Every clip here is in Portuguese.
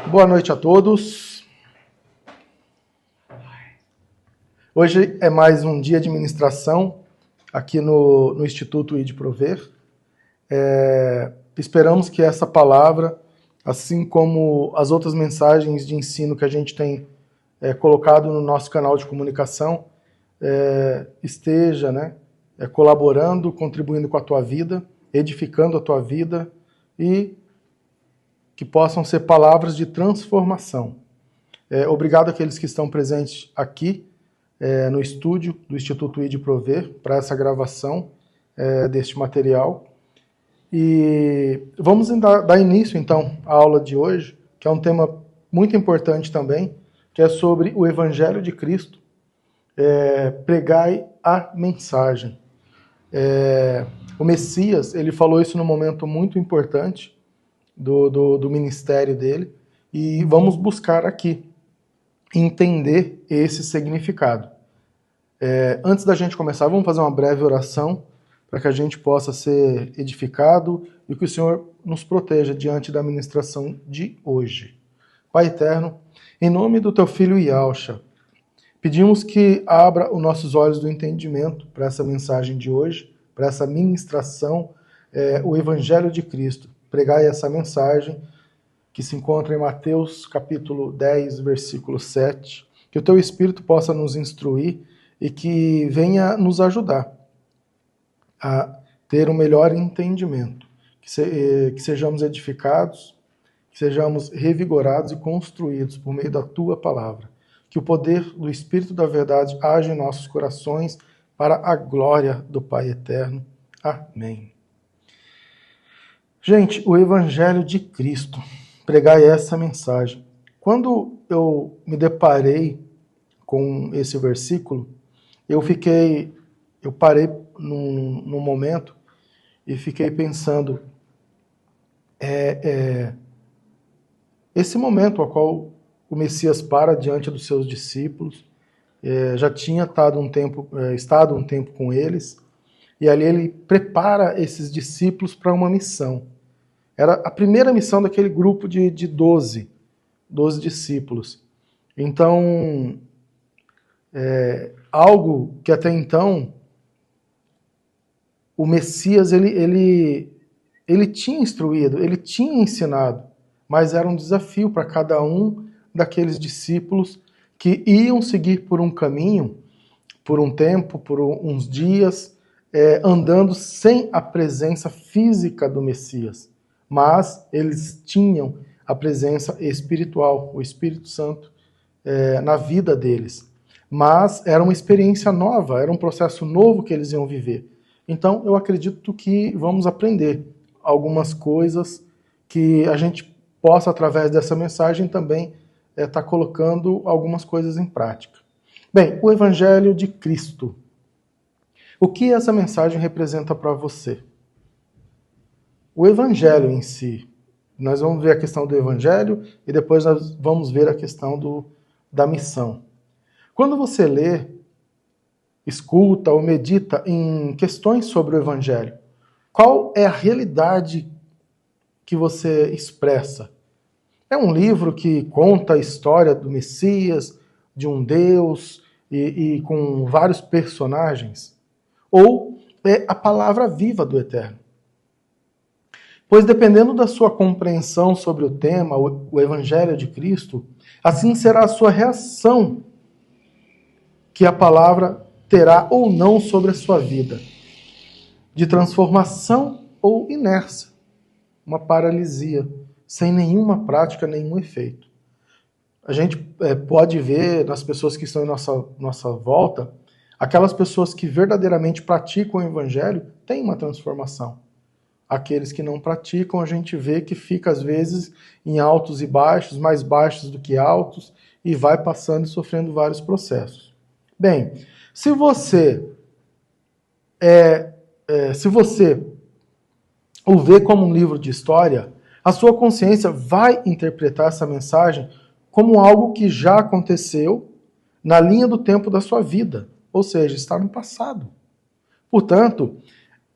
Boa noite a todos. Hoje é mais um dia de ministração aqui no Instituto ID Prover. Esperamos que essa palavra, assim como as outras mensagens de ensino que a gente tem colocado no nosso canal de comunicação, esteja colaborando, contribuindo com a tua vida, edificando a tua vida e que possam ser palavras de transformação. Obrigado àqueles que estão presentes aqui no estúdio do Instituto ID Prover para essa gravação deste material. E vamos dar início, então, à aula de hoje, que é um tema muito importante também, que é sobre o Evangelho de Cristo. Pregai a mensagem. O Messias, ele falou isso num momento muito importante do ministério dele, e vamos buscar aqui entender esse significado. Antes da gente começar, vamos fazer uma breve oração para que a gente possa ser edificado e que o Senhor nos proteja diante da ministração de hoje. Pai eterno, em nome do teu filho Yalcha, pedimos que abra os nossos olhos do entendimento para essa mensagem de hoje, para essa ministração, o Evangelho de Cristo. Pregai essa mensagem que se encontra em Mateus capítulo 10, versículo 7, que o teu Espírito possa nos instruir e que venha nos ajudar a ter um melhor entendimento, que sejamos edificados, que sejamos revigorados e construídos por meio da tua palavra, que o poder do Espírito da verdade age em nossos corações para a glória do Pai eterno. Amém. Gente, o Evangelho de Cristo, pregai essa mensagem. Quando eu me deparei com esse versículo, eu parei num momento e fiquei pensando, esse momento ao qual o Messias para diante dos seus discípulos, já tinha estado um tempo com eles, e ali ele prepara esses discípulos para uma missão. Era a primeira missão daquele grupo de 12 discípulos. Então, algo que até então o Messias ele tinha instruído, ele tinha ensinado, mas era um desafio para cada um daqueles discípulos que iam seguir por um caminho, por um tempo, por uns dias, andando sem a presença física do Messias. Mas eles tinham a presença espiritual, o Espírito Santo, na vida deles. Mas era uma experiência nova, era um processo novo que eles iam viver. Então, eu acredito que vamos aprender algumas coisas que a gente possa, através dessa mensagem, também estar colocando algumas coisas em prática. Bem, o Evangelho de Cristo. O que essa mensagem representa para você? O Evangelho em si. Nós vamos ver a questão do Evangelho e depois nós vamos ver a questão da missão. Quando você lê, escuta ou medita em questões sobre o Evangelho, qual é a realidade que você expressa? É um livro que conta a história do Messias, de um Deus e com vários personagens? Ou é a palavra viva do Eterno? Pois dependendo da sua compreensão sobre o tema, o Evangelho de Cristo, assim será a sua reação que a palavra terá ou não sobre a sua vida, de transformação ou inércia, uma paralisia, sem nenhuma prática, nenhum efeito. A gente pode ver nas pessoas que estão em nossa volta, aquelas pessoas que verdadeiramente praticam o Evangelho têm uma transformação. Aqueles que não praticam, a gente vê que fica, às vezes, em altos e baixos, mais baixos do que altos, e vai passando e sofrendo vários processos. Bem, se você o vê como um livro de história, a sua consciência vai interpretar essa mensagem como algo que já aconteceu na linha do tempo da sua vida, ou seja, está no passado. Portanto,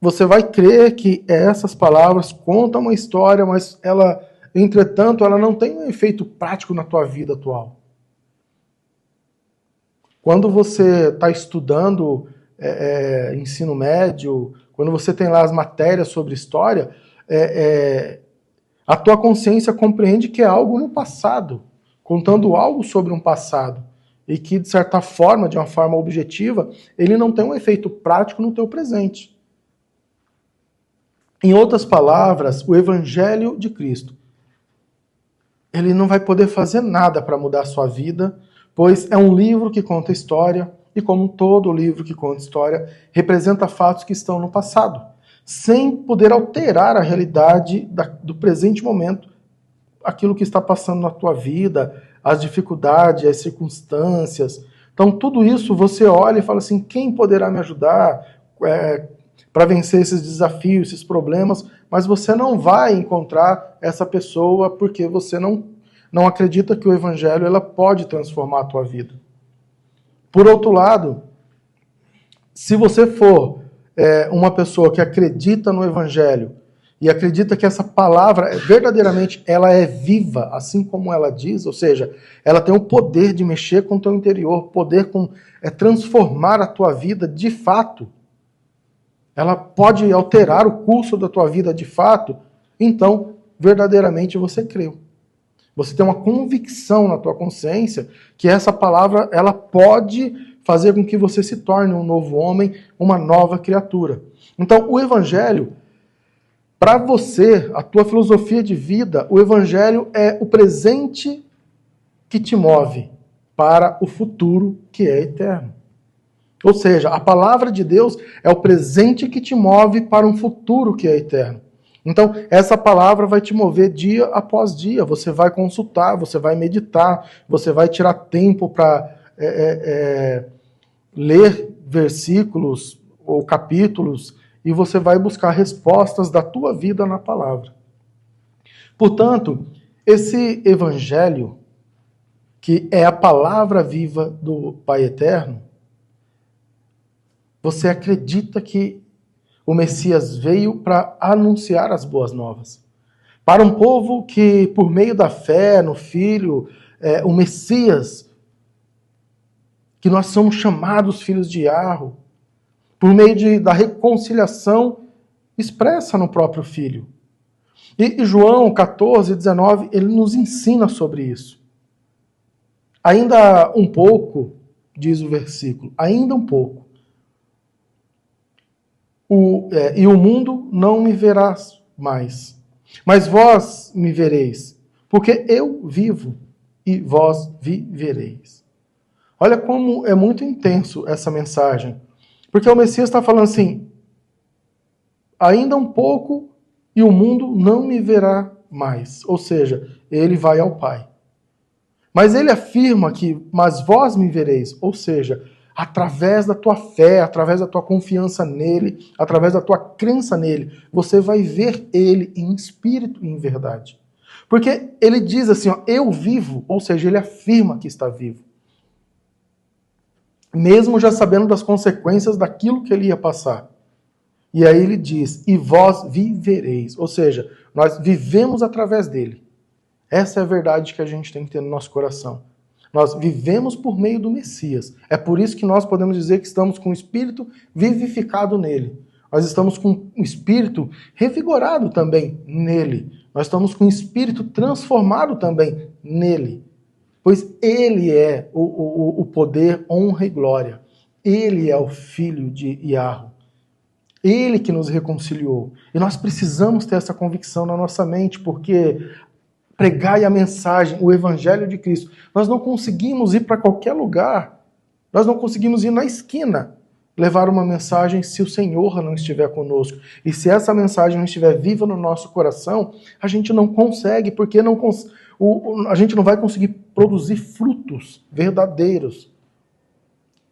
você vai crer que essas palavras contam uma história, mas ela entretanto, ela não tem um efeito prático na tua vida atual. Quando você está estudando ensino médio, quando você tem lá as matérias sobre história, a tua consciência compreende que é algo no passado, contando algo sobre um passado, e que, de certa forma, de uma forma objetiva, ele não tem um efeito prático no teu presente. Em outras palavras, o Evangelho de Cristo, ele não vai poder fazer nada para mudar a sua vida, pois é um livro que conta história, e como todo livro que conta história, representa fatos que estão no passado, sem poder alterar a realidade do presente momento, aquilo que está passando na tua vida, as dificuldades, as circunstâncias. Então, tudo isso você olha e fala assim, quem poderá me ajudar para vencer esses desafios, esses problemas, mas você não vai encontrar essa pessoa porque você não acredita que o Evangelho ela pode transformar a tua vida. Por outro lado, se você for uma pessoa que acredita no Evangelho e acredita que essa palavra, verdadeiramente, ela é viva, assim como ela diz, ou seja, ela tem o poder de mexer com o teu interior, poder transformar a tua vida de fato, ela pode alterar o curso da tua vida de fato, então, verdadeiramente, você creu. Você tem uma convicção na tua consciência que essa palavra ela pode fazer com que você se torne um novo homem, uma nova criatura. Então, o Evangelho, para você, a tua filosofia de vida, o Evangelho é o presente que te move para o futuro que é eterno. Ou seja, a palavra de Deus é o presente que te move para um futuro que é eterno. Então, essa palavra vai te mover dia após dia. Você vai consultar, você vai meditar, você vai tirar tempo para ler versículos ou capítulos e você vai buscar respostas da tua vida na palavra. Portanto, esse evangelho, que é a palavra viva do Pai Eterno, você acredita que o Messias veio para anunciar as boas novas. Para um povo que, por meio da fé no Filho, o Messias, que nós somos chamados filhos de Yahweh, por meio da reconciliação expressa no próprio Filho. E João 14, 19, ele nos ensina sobre isso. Ainda um pouco, diz o versículo, ainda um pouco. E o mundo não me verá mais, mas vós me vereis, porque eu vivo e vós vivereis. Olha como é muito intenso essa mensagem, porque o Messias está falando assim, ainda um pouco e o mundo não me verá mais, ou seja, ele vai ao Pai. Mas ele afirma que, mas vós me vereis, ou seja, através da tua fé, através da tua confiança nele, através da tua crença nele, você vai ver ele em espírito e em verdade. Porque ele diz assim, ó, eu vivo, ou seja, ele afirma que está vivo. Mesmo já sabendo das consequências daquilo que ele ia passar. E aí ele diz, e vós vivereis, ou seja, nós vivemos através dele. Essa é a verdade que a gente tem que ter no nosso coração. Nós vivemos por meio do Messias. É por isso que nós podemos dizer que estamos com o Espírito vivificado nele. Nós estamos com o Espírito revigorado também nele. Nós estamos com o Espírito transformado também nele. Pois ele é o poder, honra e glória. Ele é o Filho de Yahweh. Ele que nos reconciliou. E nós precisamos ter essa convicção na nossa mente, porque pregai a mensagem, o Evangelho de Cristo. Nós não conseguimos ir para qualquer lugar, nós não conseguimos ir na esquina levar uma mensagem se o Senhor não estiver conosco. E se essa mensagem não estiver viva no nosso coração, a gente não consegue, porque a gente não vai conseguir produzir frutos verdadeiros.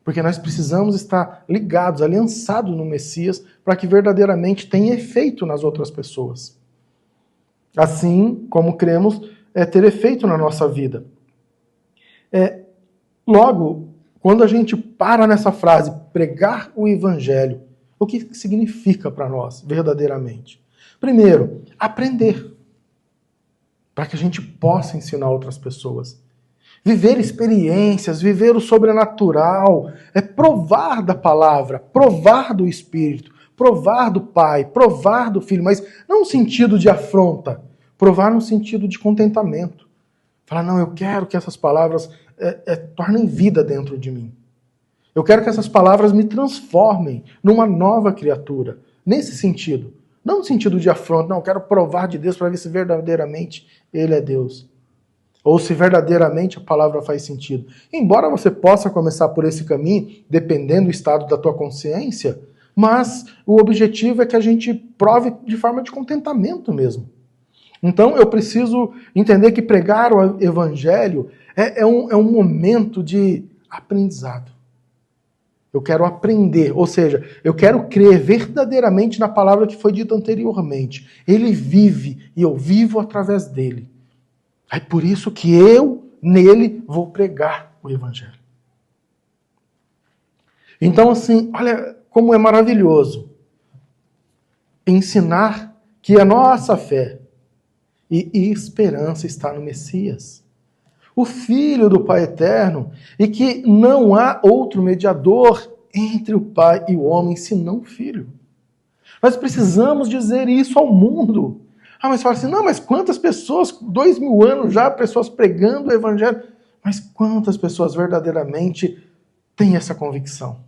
Porque nós precisamos estar ligados, aliançados no Messias, para que verdadeiramente tenha efeito nas outras pessoas. Assim como cremos ter efeito na nossa vida. Logo, quando a gente para nessa frase, pregar o Evangelho, o que significa para nós, verdadeiramente? Primeiro, aprender. para que a gente possa ensinar outras pessoas. Viver experiências, viver o sobrenatural, é provar da palavra, provar do Espírito, provar do Pai, provar do Filho, mas não no sentido de afronta, provar no sentido de contentamento. Falar, não, eu quero que essas palavras tornem vida dentro de mim. Eu quero que essas palavras me transformem numa nova criatura. Nesse sentido. Não no sentido de afronta, não, eu quero provar de Deus para ver se verdadeiramente Ele é Deus. Ou se verdadeiramente a palavra faz sentido. Embora você possa começar por esse caminho, dependendo do estado da tua consciência, mas o objetivo é que a gente prove de forma de contentamento mesmo. Então eu preciso entender que pregar o evangelho é um momento de aprendizado. Eu quero aprender, ou seja, eu quero crer verdadeiramente na palavra que foi dita anteriormente. Ele vive e eu vivo através dele. É por isso que eu, nele, vou pregar o evangelho. Então, assim, olha como é maravilhoso ensinar que a nossa fé e esperança está no Messias, o Filho do Pai Eterno, e que não há outro mediador entre o Pai e o homem senão o Filho. Nós precisamos dizer isso ao mundo. Mas fala assim, não, mas quantas pessoas, 2000 anos já, pessoas pregando o Evangelho, mas quantas pessoas verdadeiramente têm essa convicção?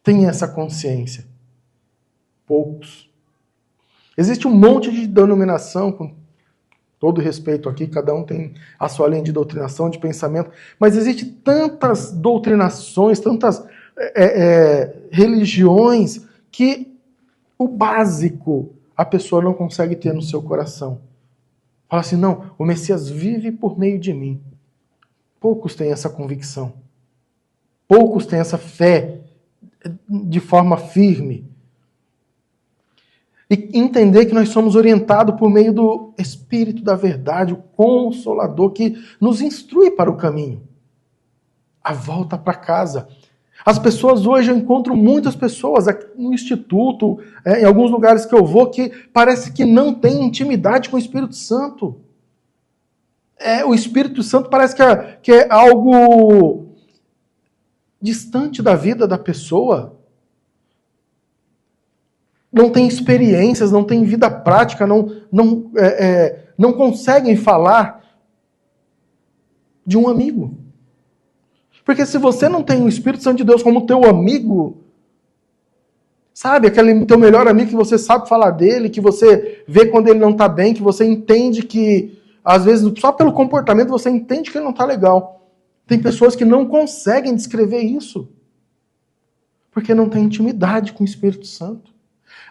Têm essa consciência? Poucos. Existe um monte de denominação, com todo respeito aqui, cada um tem a sua linha de doutrinação, de pensamento, mas existe tantas doutrinações, tantas religiões, que o básico a pessoa não consegue ter no seu coração. Fala assim, não, o Messias vive por meio de mim. Poucos têm essa convicção. Poucos têm essa fé de forma firme. E entender que nós somos orientados por meio do Espírito da verdade, o Consolador, que nos instrui para o caminho. A volta para casa. As pessoas hoje, eu encontro muitas pessoas aqui no instituto, em alguns lugares que eu vou, que parece que não tem intimidade com o Espírito Santo. O Espírito Santo parece que é algo distante da vida da pessoa. Não tem experiências, não tem vida prática, não conseguem falar de um amigo. Porque se você não tem o Espírito Santo de Deus como teu amigo, sabe, aquele teu melhor amigo que você sabe falar dele, que você vê quando ele não está bem, que você entende que, às vezes, só pelo comportamento você entende que ele não está legal. Tem pessoas que não conseguem descrever isso, porque não tem intimidade com o Espírito Santo.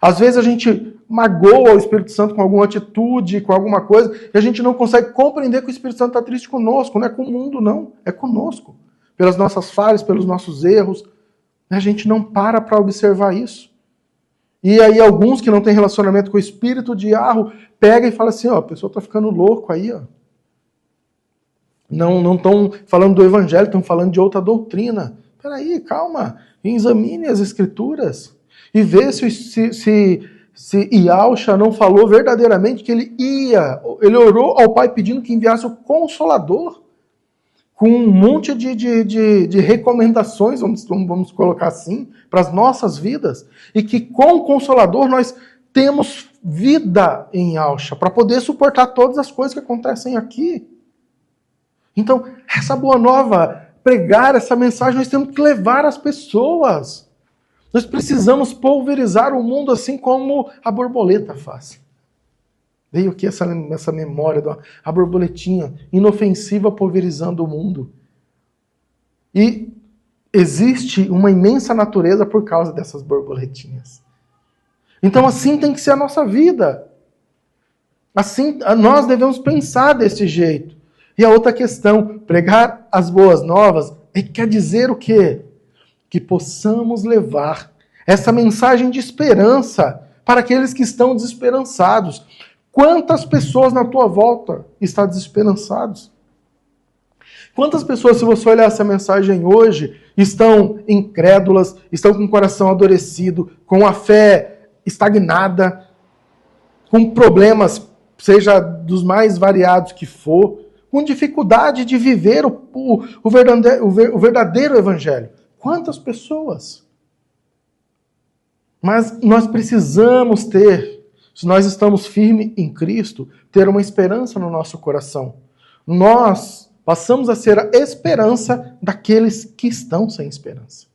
Às vezes a gente magoa o Espírito Santo com alguma atitude, com alguma coisa, e a gente não consegue compreender que o Espírito Santo está triste conosco. Não é com o mundo, não. É conosco. Pelas nossas falhas, pelos nossos erros. A gente não para observar isso. E aí alguns que não têm relacionamento com o Espírito de Yarro, pega e fala assim, a pessoa está ficando louco aí, ó. Não estão falando do Evangelho, estão falando de outra doutrina. Peraí, calma. Examine as Escrituras. E ver se Yahusha não falou verdadeiramente que ele orou ao Pai pedindo que enviasse o Consolador, com um monte de recomendações, vamos colocar assim, para as nossas vidas, e que com o Consolador nós temos vida em Yahusha, para poder suportar todas as coisas que acontecem aqui. Então, essa boa nova, pregar essa mensagem, nós temos que levar as pessoas. Nós precisamos pulverizar o mundo assim como a borboleta faz. Veio aqui essa memória da borboletinha inofensiva pulverizando o mundo. E existe uma imensa natureza por causa dessas borboletinhas. Então assim tem que ser a nossa vida. Assim nós devemos pensar desse jeito. E a outra questão, pregar as boas novas, quer dizer o quê? Que possamos levar essa mensagem de esperança para aqueles que estão desesperançados. Quantas pessoas na tua volta estão desesperançados? Quantas pessoas, se você olhar essa mensagem hoje, estão incrédulas, estão com o coração adorecido, com a fé estagnada, com problemas seja dos mais variados que for, com dificuldade de viver o verdadeiro evangelho. Quantas pessoas? Mas nós precisamos ter, se nós estamos firmes em Cristo, ter uma esperança no nosso coração. Nós passamos a ser a esperança daqueles que estão sem esperança.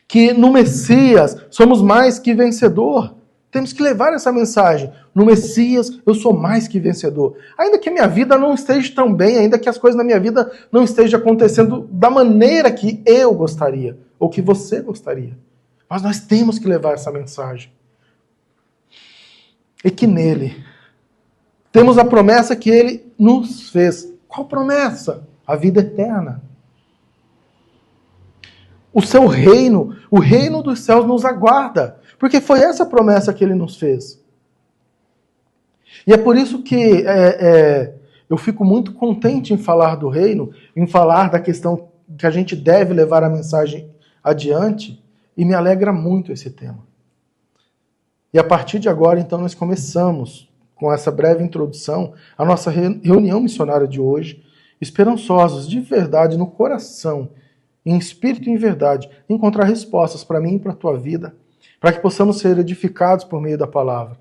Que no Messias somos mais que vencedor. Temos que levar essa mensagem. No Messias eu sou mais que vencedor. Ainda que a minha vida não esteja tão bem, ainda que as coisas na minha vida não estejam acontecendo da maneira que eu gostaria, ou que você gostaria. Mas nós temos que levar essa mensagem. E que nele temos a promessa que ele nos fez. Qual promessa? A vida eterna. O seu reino, o reino dos céus nos aguarda. Porque foi essa promessa que ele nos fez. E é por isso que eu fico muito contente em falar do reino, em falar da questão que a gente deve levar a mensagem adiante, e me alegra muito esse tema. E a partir de agora, então, nós começamos, com essa breve introdução, a nossa reunião missionária de hoje, esperançosos, de verdade, no coração, em espírito e em verdade, encontrar respostas para mim e para a tua vida, para que possamos ser edificados por meio da palavra.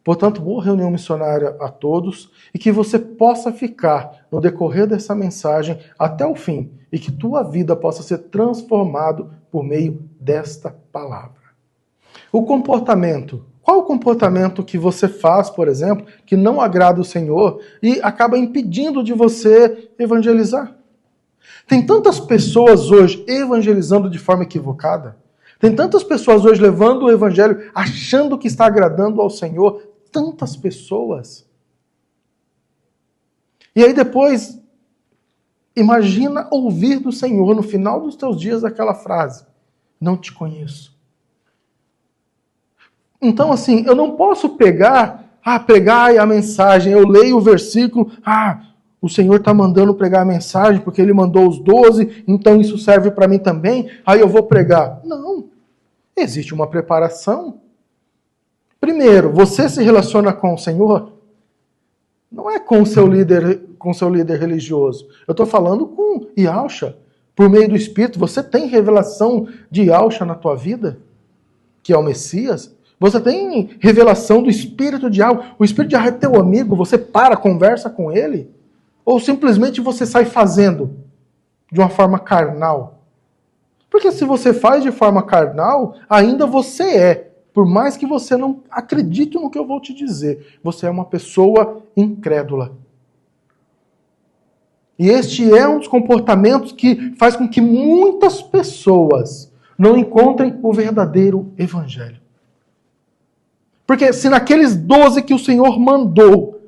Portanto, boa reunião missionária a todos e que você possa ficar no decorrer dessa mensagem até o fim e que tua vida possa ser transformada por meio desta palavra. O comportamento. Qual o comportamento que você faz, por exemplo, que não agrada o Senhor e acaba impedindo de você evangelizar? Tem tantas pessoas hoje evangelizando de forma equivocada. Tem tantas pessoas hoje levando o evangelho achando que está agradando ao Senhor. Tantas pessoas. E aí depois, imagina ouvir do Senhor no final dos teus dias aquela frase: não te conheço. Então assim, eu não posso pregar a mensagem, eu leio o versículo, o Senhor está mandando pregar a mensagem porque Ele mandou os 12, então isso serve para mim também, aí eu vou pregar. Não. Existe uma preparação. Primeiro, você se relaciona com o Senhor? Não é com o seu líder religioso. Eu estou falando com Yahshua. Por meio do Espírito, você tem revelação de Yahshua na tua vida? Que é o Messias? Você tem revelação do Espírito de Yahweh? O Espírito de Yahweh é teu amigo? Você conversa com ele? Ou simplesmente você sai fazendo de uma forma carnal? Porque se você faz de forma carnal, ainda você é. Por mais que você não acredite no que eu vou te dizer, você é uma pessoa incrédula. E este é um dos comportamentos que faz com que muitas pessoas não encontrem o verdadeiro evangelho. Porque se naqueles 12 que o Senhor mandou,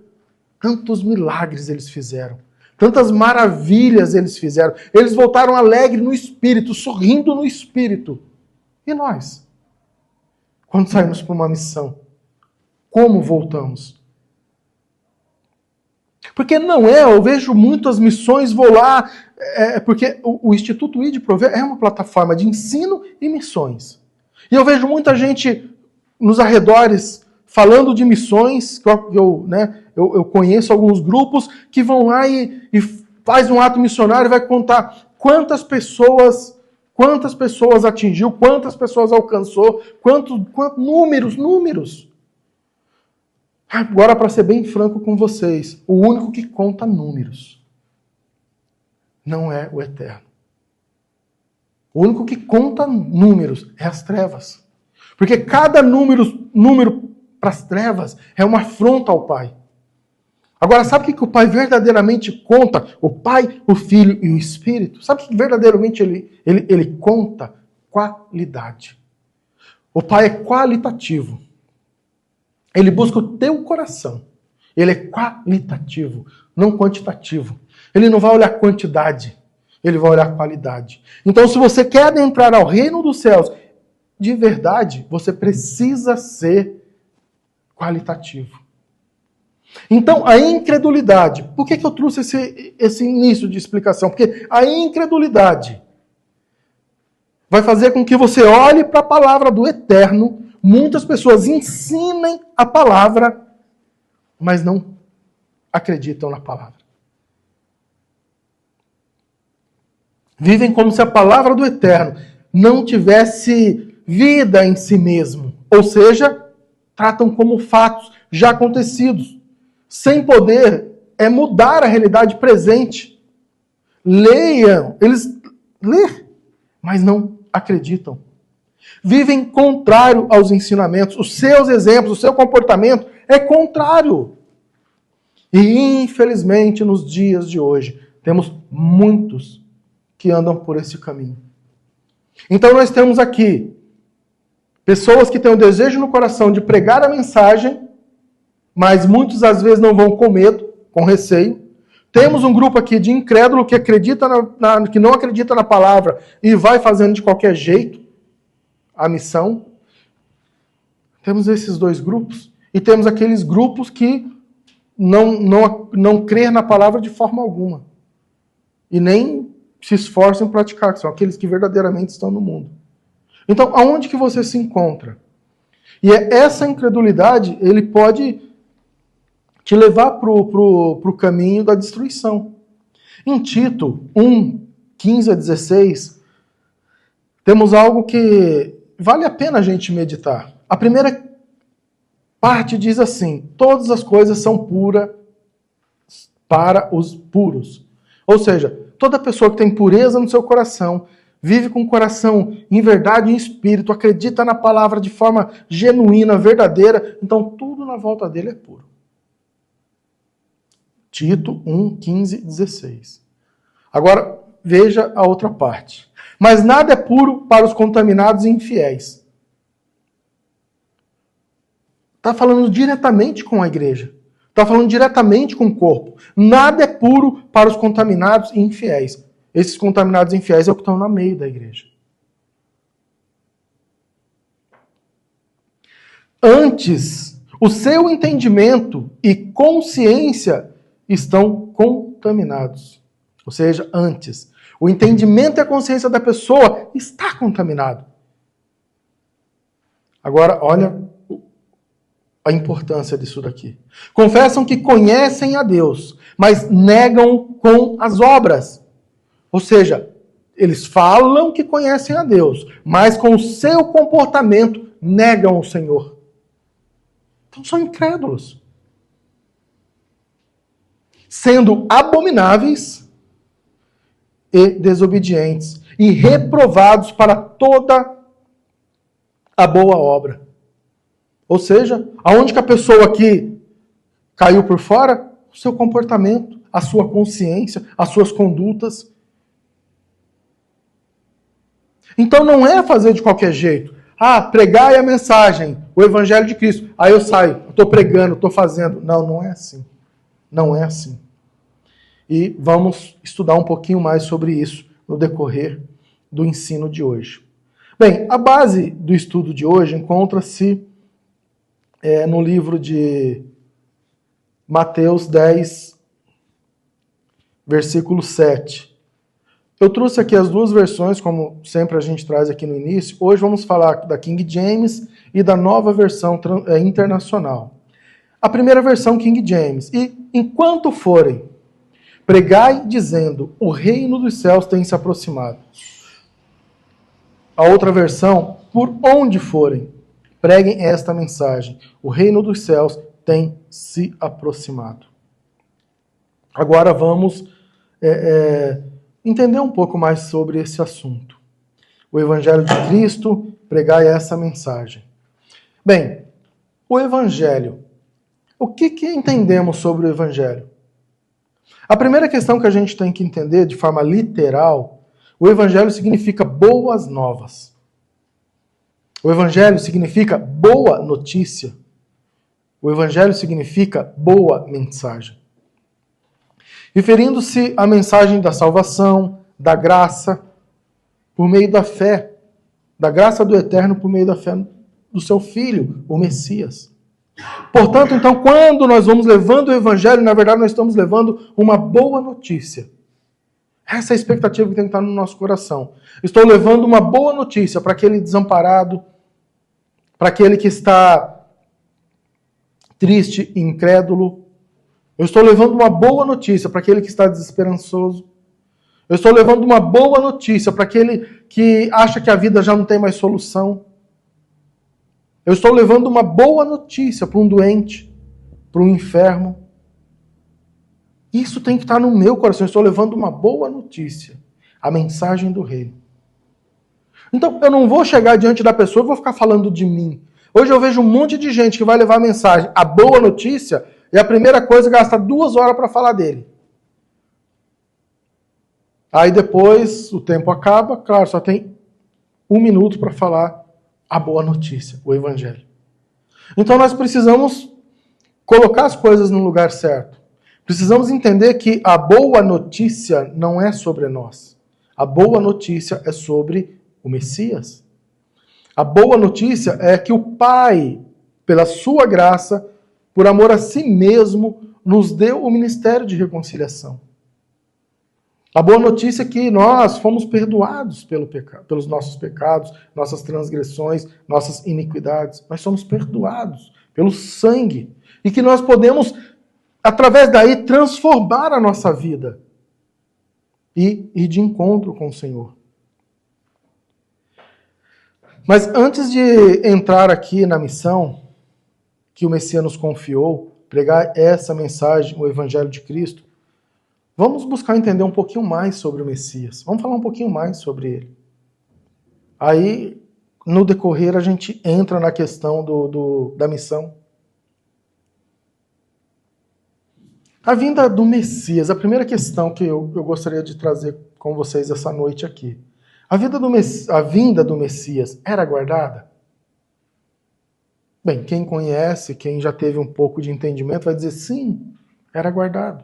tantos milagres eles fizeram, tantas maravilhas eles fizeram, eles voltaram alegres no espírito, sorrindo no espírito. E nós? Quando saímos para uma missão, como voltamos? Porque eu vejo muitas missões, vou lá, porque o Instituto ID Prover é uma plataforma de ensino e missões. E eu vejo muita gente nos arredores falando de missões, eu conheço alguns grupos que vão lá e faz um ato missionário e vai contar quantas pessoas atingiu, quantas pessoas alcançou, números. Agora, para ser bem franco com vocês, o único que conta números não é o eterno. O único que conta números é as trevas. Porque cada número para as trevas é uma afronta ao Pai. Agora, sabe o que o Pai verdadeiramente conta? O Pai, o Filho e o Espírito. Sabe o que verdadeiramente ele conta? Qualidade. O Pai é qualitativo. Ele busca o teu coração. Ele é qualitativo, não quantitativo. Ele não vai olhar quantidade, ele vai olhar qualidade. Então, se você quer adentrar ao reino dos céus, de verdade, você precisa ser qualitativo. Então, a incredulidade. Por que eu trouxe esse início de explicação? Porque a incredulidade vai fazer com que você olhe para a palavra do Eterno, muitas pessoas ensinem a palavra, mas não acreditam na palavra. Vivem como se a palavra do Eterno não tivesse vida em si mesmo. Ou seja, tratam como fatos já acontecidos, sem poder mudar a realidade presente. Leiam, eles lêem, mas não acreditam. Vivem contrário aos ensinamentos. Os seus exemplos, o seu comportamento é contrário. E, infelizmente, nos dias de hoje, temos muitos que andam por esse caminho. Então nós temos aqui pessoas que têm o desejo no coração de pregar a mensagem, mas muitos às vezes não vão com medo, com receio. Temos um grupo aqui de incrédulo que acredita que não acredita na palavra e vai fazendo de qualquer jeito a missão. Temos esses dois grupos. E temos aqueles grupos que não crê na palavra de forma alguma. E nem se esforçam em praticar, que são aqueles que verdadeiramente estão no mundo. Então, aonde que você se encontra? E essa incredulidade, ele pode te levar para o caminho da destruição. Em Tito 1, 15 a 16, temos algo que vale a pena a gente meditar. A primeira parte diz assim: todas as coisas são puras para os puros. Ou seja, toda pessoa que tem pureza no seu coração, vive com o coração em verdade e em espírito, acredita na palavra de forma genuína, verdadeira, então tudo na volta dele é puro. Tito 1, 15 e 16. Agora, veja a outra parte. Mas nada é puro para os contaminados e infiéis. Está falando diretamente com a igreja. Está falando diretamente com o corpo. Nada é puro para os contaminados e infiéis. Esses contaminados e infiéis é o que estão no meio da igreja. Antes, o seu entendimento e consciência estão contaminados. Ou seja, antes, o entendimento e a consciência da pessoa está contaminado. Agora, olha a importância disso daqui. Confessam que conhecem a Deus, mas negam com as obras. Ou seja, eles falam que conhecem a Deus, mas com o seu comportamento negam o Senhor. Então são incrédulos. Sendo abomináveis e desobedientes e reprovados para toda a boa obra. Ou seja, aonde que a pessoa aqui caiu por fora? O seu comportamento, a sua consciência, as suas condutas. Então não é fazer de qualquer jeito. Pregai a mensagem, o Evangelho de Cristo. Aí eu saio, estou pregando, estou fazendo. Não, não é assim. Não é assim. E vamos estudar um pouquinho mais sobre isso no decorrer do ensino de hoje. Bem, a base do estudo de hoje encontra-se no livro de Mateus 10, versículo 7. Eu trouxe aqui as duas versões, como sempre a gente traz aqui no início. Hoje vamos falar da King James e da nova versão internacional. A primeira versão, King James. E enquanto forem, pregai dizendo, o reino dos céus tem se aproximado. A outra versão, por onde forem, preguem esta mensagem. O reino dos céus tem se aproximado. Agora vamos entender um pouco mais sobre esse assunto. O Evangelho de Cristo, pregai essa mensagem. Bem, o Evangelho. O que entendemos sobre o Evangelho? A primeira questão que a gente tem que entender de forma literal, o Evangelho significa boas novas. O Evangelho significa boa notícia. O Evangelho significa boa mensagem. Referindo-se à mensagem da salvação, da graça, por meio da fé, da graça do Eterno por meio da fé do seu Filho, o Messias. Portanto, então, quando nós vamos levando o Evangelho, na verdade nós estamos levando uma boa notícia. Essa é a expectativa que tem que estar no nosso coração. Estou levando uma boa notícia para aquele desamparado, para aquele que está triste e incrédulo. Eu estou levando uma boa notícia para aquele que está desesperançoso. Eu estou levando uma boa notícia para aquele que acha que a vida já não tem mais solução. Eu estou levando uma boa notícia para um doente, para um enfermo. Isso tem que estar no meu coração. Eu estou levando uma boa notícia, a mensagem do Rei. Então, eu não vou chegar diante da pessoa e vou ficar falando de mim. Hoje eu vejo um monte de gente que vai levar a mensagem, a boa notícia, e a primeira coisa gasta 2 horas para falar dele. Aí depois o tempo acaba, claro, só tem 1 minuto para falar a boa notícia, o Evangelho. Então nós precisamos colocar as coisas no lugar certo. Precisamos entender que a boa notícia não é sobre nós. A boa notícia é sobre o Messias. A boa notícia é que o Pai, pela sua graça, por amor a si mesmo, nos deu o ministério de reconciliação. A boa notícia é que nós fomos perdoados pelos nossos pecados, nossas transgressões, nossas iniquidades. Nós somos perdoados pelo sangue. E que nós podemos, através daí, transformar a nossa vida e ir de encontro com o Senhor. Mas antes de entrar aqui na missão que o Messias nos confiou, pregar essa mensagem, o Evangelho de Cristo, vamos buscar entender um pouquinho mais sobre o Messias. Vamos falar um pouquinho mais sobre ele. Aí, no decorrer, a gente entra na questão da missão. A vinda do Messias, a primeira questão que eu gostaria de trazer com vocês essa noite aqui. A vinda do Messias era aguardada? Bem, quem conhece, quem já teve um pouco de entendimento, vai dizer sim, era aguardado.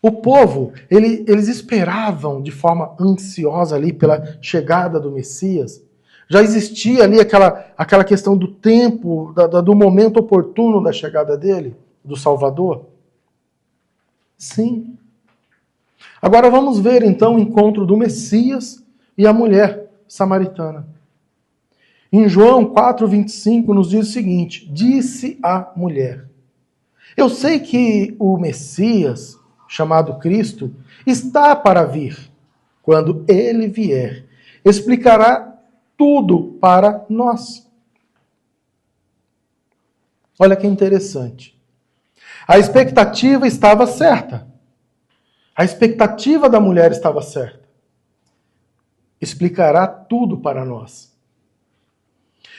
O povo, eles esperavam de forma ansiosa ali pela chegada do Messias. Já existia ali aquela questão do tempo, do momento oportuno da chegada dele, do Salvador? Sim. Agora vamos ver então o encontro do Messias e a mulher samaritana. Em João 4,25 nos diz o seguinte: disse a mulher: eu sei que o Messias, chamado Cristo, está para vir. Quando ele vier, explicará tudo para nós. Olha que interessante. A expectativa estava certa. A expectativa da mulher estava certa. Explicará tudo para nós.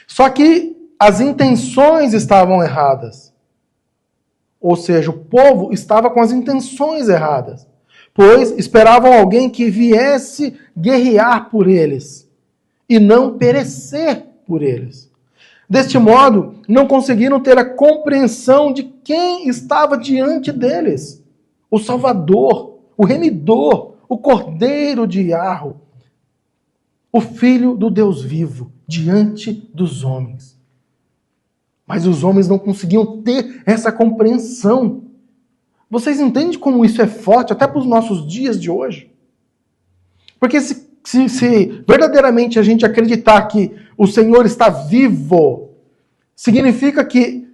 Só que as intenções estavam erradas. Ou seja, o povo estava com as intenções erradas, pois esperavam alguém que viesse guerrear por eles e não perecer por eles. Deste modo, não conseguiram ter a compreensão de quem estava diante deles: o Salvador, o Remidor, o Cordeiro de Iarro, o Filho do Deus vivo, diante dos homens. Mas os homens não conseguiam ter essa compreensão. Vocês entendem como isso é forte até para os nossos dias de hoje? Porque se verdadeiramente a gente acreditar que o Senhor está vivo, significa que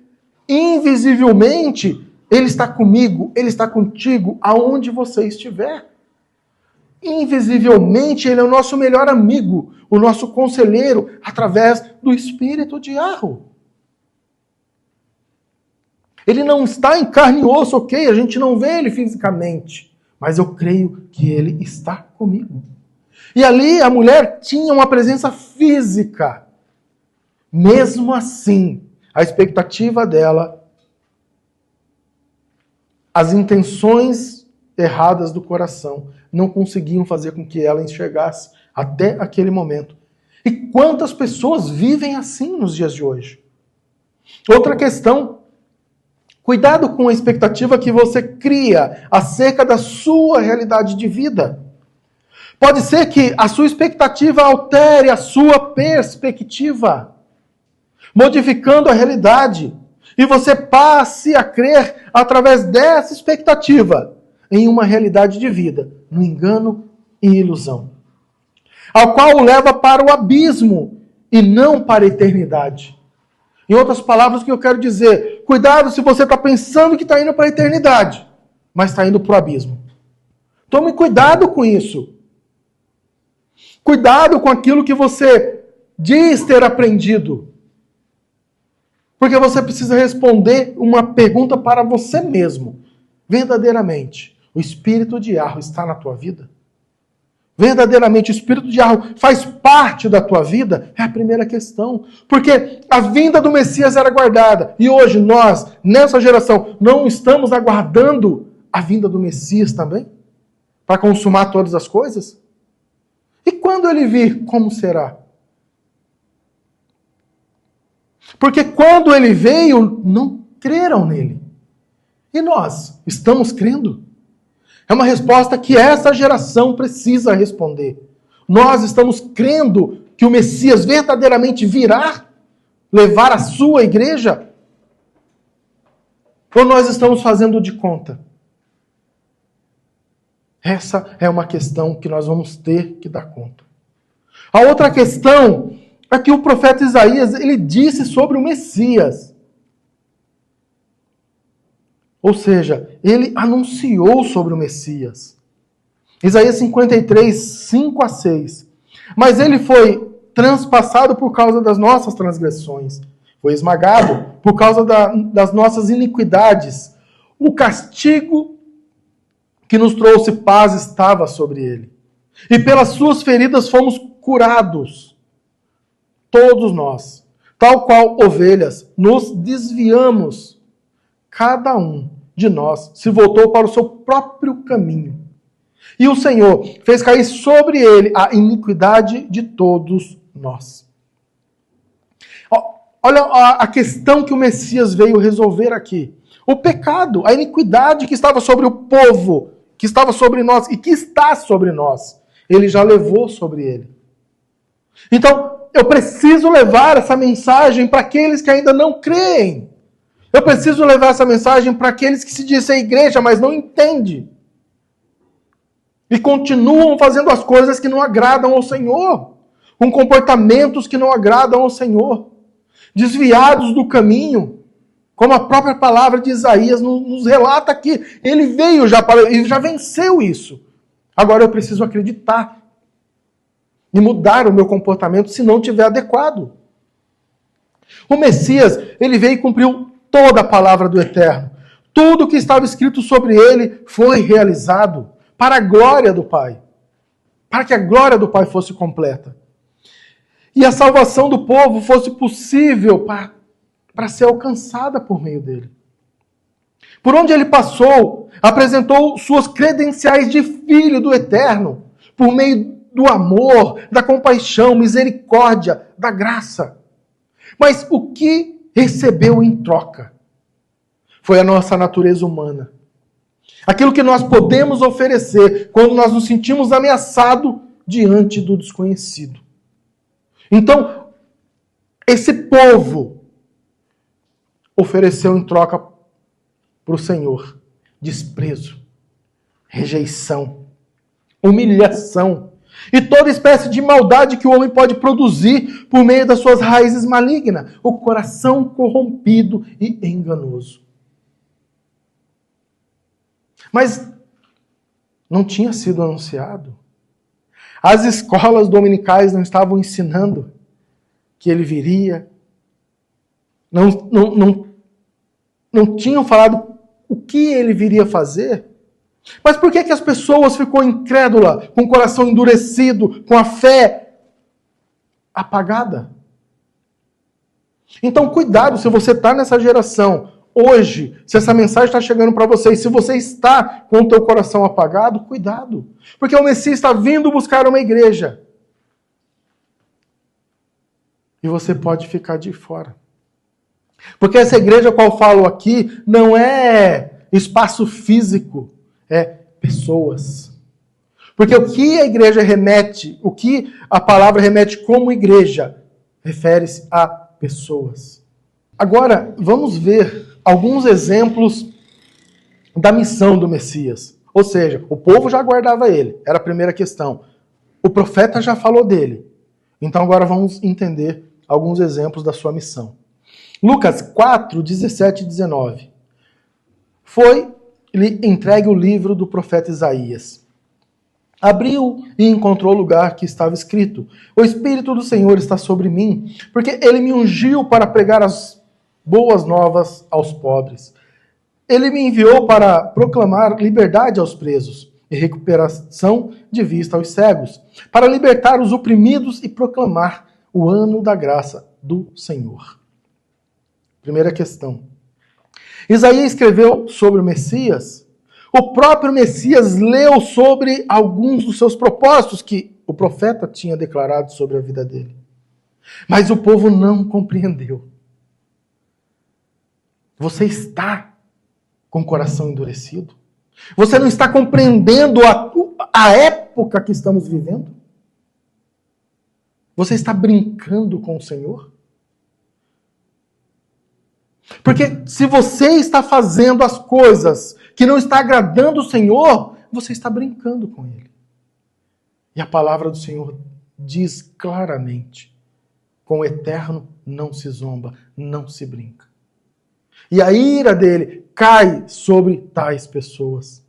invisivelmente Ele está comigo, Ele está contigo, aonde você estiver. Invisivelmente Ele é o nosso melhor amigo, o nosso conselheiro, através do Espírito de Iarro. Ele não está em carne e osso, ok? A gente não vê ele fisicamente. Mas eu creio que ele está comigo. E ali a mulher tinha uma presença física. Mesmo assim, a expectativa dela, as intenções erradas do coração, não conseguiam fazer com que ela enxergasse até aquele momento. E quantas pessoas vivem assim nos dias de hoje? Outra questão: cuidado com a expectativa que você cria acerca da sua realidade de vida. Pode ser que a sua expectativa altere a sua perspectiva, modificando a realidade, e você passe a crer, através dessa expectativa, em uma realidade de vida, no engano e ilusão, ao qual o leva para o abismo e não para a eternidade. Em outras palavras, o que eu quero dizer? Cuidado se você está pensando que está indo para a eternidade, mas está indo para o abismo. Tome cuidado com isso. Cuidado com aquilo que você diz ter aprendido. Porque você precisa responder uma pergunta para você mesmo. Verdadeiramente, o espírito de Yahweh está na tua vida? Verdadeiramente, o espírito de Yahweh faz parte da tua vida? É a primeira questão. Porque a vinda do Messias era aguardada. E hoje nós, nessa geração, não estamos aguardando a vinda do Messias também? Para consumar todas as coisas? E quando ele vir, como será? Porque quando ele veio, não creram nele. E nós, estamos crendo? É uma resposta que essa geração precisa responder. Nós estamos crendo que o Messias verdadeiramente virá levar a sua igreja? Ou nós estamos fazendo de conta? Essa é uma questão que nós vamos ter que dar conta. A outra questão é que o profeta Isaías, ele disse sobre o Messias. Ou seja, ele anunciou sobre o Messias. Isaías 53, 5 a 6. Mas ele foi transpassado por causa das nossas transgressões. Foi esmagado por causa das nossas iniquidades. O castigo que nos trouxe paz estava sobre ele. E pelas suas feridas fomos curados. Todos nós, tal qual ovelhas, nos desviamos. Cada um de nós se voltou para o seu próprio caminho. E o Senhor fez cair sobre ele a iniquidade de todos nós. Olha a questão que o Messias veio resolver aqui. O pecado, a iniquidade que estava sobre o povo, que estava sobre nós e que está sobre nós, ele já levou sobre ele. Então, eu preciso levar essa mensagem para aqueles que ainda não creem. Eu preciso levar essa mensagem para aqueles que se dizem igreja, mas não entendem. E continuam fazendo as coisas que não agradam ao Senhor. Com comportamentos que não agradam ao Senhor. Desviados do caminho. Como a própria palavra de Isaías nos relata aqui. Ele veio ele já venceu isso. Agora eu preciso acreditar. E mudar o meu comportamento se não estiver adequado. O Messias, ele veio e cumpriu toda a palavra do Eterno. Tudo que estava escrito sobre ele foi realizado para a glória do Pai. Para que a glória do Pai fosse completa. E a salvação do povo fosse possível para ser alcançada por meio dele. Por onde ele passou, apresentou suas credenciais de filho do Eterno, por meio do amor, da compaixão, misericórdia, da graça. Mas o que recebeu em troca foi a nossa natureza humana. Aquilo que nós podemos oferecer quando nós nos sentimos ameaçados diante do desconhecido. Então, esse povo ofereceu em troca para o Senhor desprezo, rejeição, humilhação e toda espécie de maldade que o homem pode produzir por meio das suas raízes malignas, o coração corrompido e enganoso. Mas não tinha sido anunciado. As escolas dominicais não estavam ensinando que ele viria. Não tinham falado o que ele viria fazer. Mas por que as pessoas ficou incrédula, com o coração endurecido, com a fé apagada? Então, cuidado se você está nessa geração hoje, se essa mensagem está chegando para você, e se você está com o teu coração apagado, cuidado. Porque o Messias está vindo buscar uma igreja. E você pode ficar de fora. Porque essa igreja a qual eu falo aqui não é espaço físico, é pessoas. Porque o que a igreja remete, o que a palavra remete como igreja, refere-se a pessoas. Agora, vamos ver alguns exemplos da missão do Messias. Ou seja, o povo já aguardava ele, era a primeira questão. O profeta já falou dele. Então agora vamos entender alguns exemplos da sua missão. Lucas 4, 17 e 19. Foi-lhe entregue o livro do profeta Isaías. Abriu e encontrou o lugar que estava escrito: O Espírito do Senhor está sobre mim, porque ele me ungiu para pregar as boas novas aos pobres. Ele me enviou para proclamar liberdade aos presos e recuperação de vista aos cegos, para libertar os oprimidos e proclamar o ano da graça do Senhor. Primeira questão. Isaías escreveu sobre o Messias. O próprio Messias leu sobre alguns dos seus propósitos que o profeta tinha declarado sobre a vida dele. Mas o povo não compreendeu. Você está com o coração endurecido? Você não está compreendendo a época que estamos vivendo? Você está brincando com o Senhor? Porque se você está fazendo as coisas que não está agradando o Senhor, você está brincando com Ele. E a palavra do Senhor diz claramente: com o eterno não se zomba, não se brinca. E a ira dele cai sobre tais pessoas.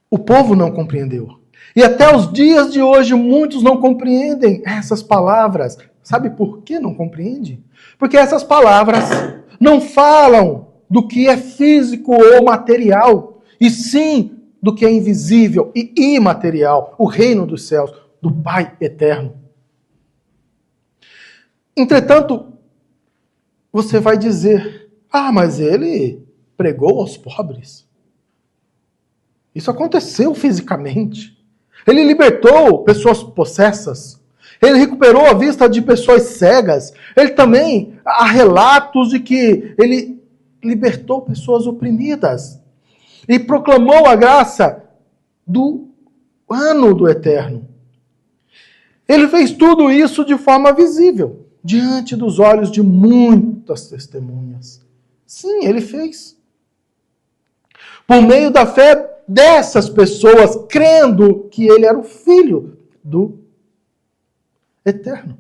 O povo não compreendeu. E até os dias de hoje, muitos não compreendem essas palavras. Sabe por que não compreende? Porque essas palavras não falam do que é físico ou material, e sim do que é invisível e imaterial, o reino dos céus, do Pai eterno. Entretanto, você vai dizer: mas ele pregou aos pobres. Isso aconteceu fisicamente. Ele libertou pessoas possessas. Ele recuperou a vista de pessoas cegas. Ele também, há relatos de que ele libertou pessoas oprimidas. E proclamou a graça do ano do eterno. Ele fez tudo isso de forma visível, diante dos olhos de muitas testemunhas. Sim, ele fez. Por meio da fé dessas pessoas, crendo que ele era o Filho do Eterno.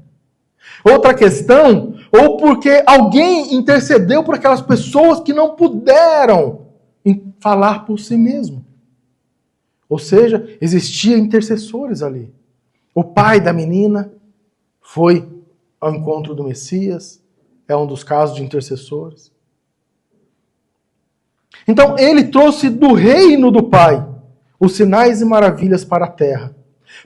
Outra questão, ou porque alguém intercedeu por aquelas pessoas que não puderam falar por si mesmo. Ou seja, existiam intercessores ali. O pai da menina foi ao encontro do Messias, é um dos casos de intercessores. Então ele trouxe do reino do Pai os sinais e maravilhas para a terra,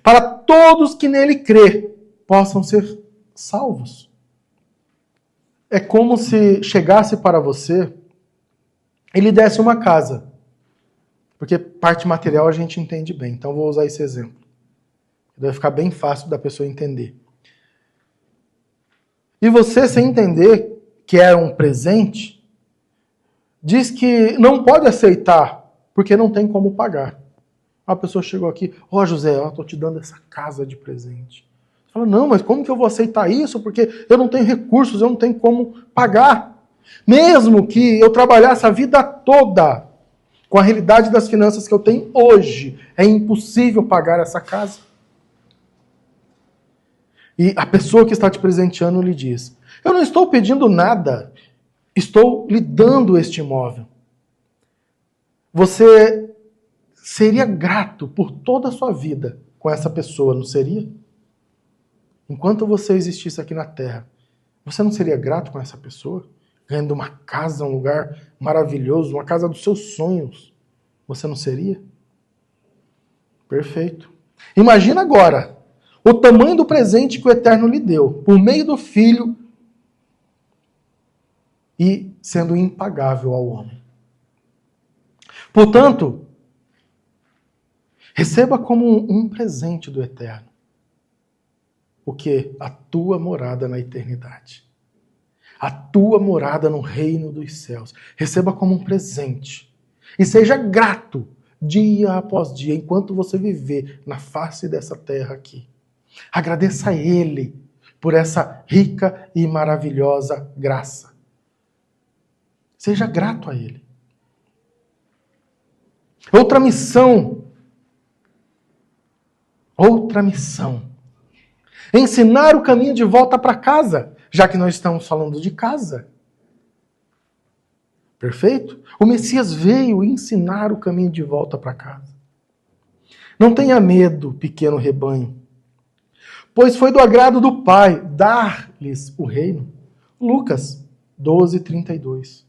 para todos que nele crê possam ser salvos. É como se chegasse para você e lhe desse uma casa. Porque parte material a gente entende bem, então vou usar esse exemplo. Vai ficar bem fácil da pessoa entender. E você, sem entender que é um presente, diz que não pode aceitar, porque não tem como pagar. A pessoa chegou aqui: José, eu estou te dando essa casa de presente. Você fala: não, mas como que eu vou aceitar isso? Porque eu não tenho recursos, eu não tenho como pagar. Mesmo que eu trabalhasse a vida toda com a realidade das finanças que eu tenho hoje, é impossível pagar essa casa. E a pessoa que está te presenteando lhe diz: eu não estou pedindo nada, estou lhe dando este imóvel. Você seria grato por toda a sua vida com essa pessoa, não seria? Enquanto você existisse aqui na Terra, você não seria grato com essa pessoa? Ganhando uma casa, um lugar maravilhoso, uma casa dos seus sonhos. Você não seria? Perfeito. Imagina agora o tamanho do presente que o Eterno lhe deu, por meio do Filho, e sendo impagável ao homem. Portanto, receba como um presente do Eterno o que? A tua morada na eternidade. A tua morada no reino dos céus. Receba como um presente. E seja grato dia após dia, enquanto você viver na face dessa terra aqui. Agradeça a Ele por essa rica e maravilhosa graça. Seja grato a Ele. Outra missão Ensinar o caminho de volta para casa, já que nós estamos falando de casa. Perfeito? O Messias veio ensinar o caminho de volta para casa. Não tenha medo, pequeno rebanho, pois foi do agrado do Pai dar-lhes o reino. Lucas 12:32.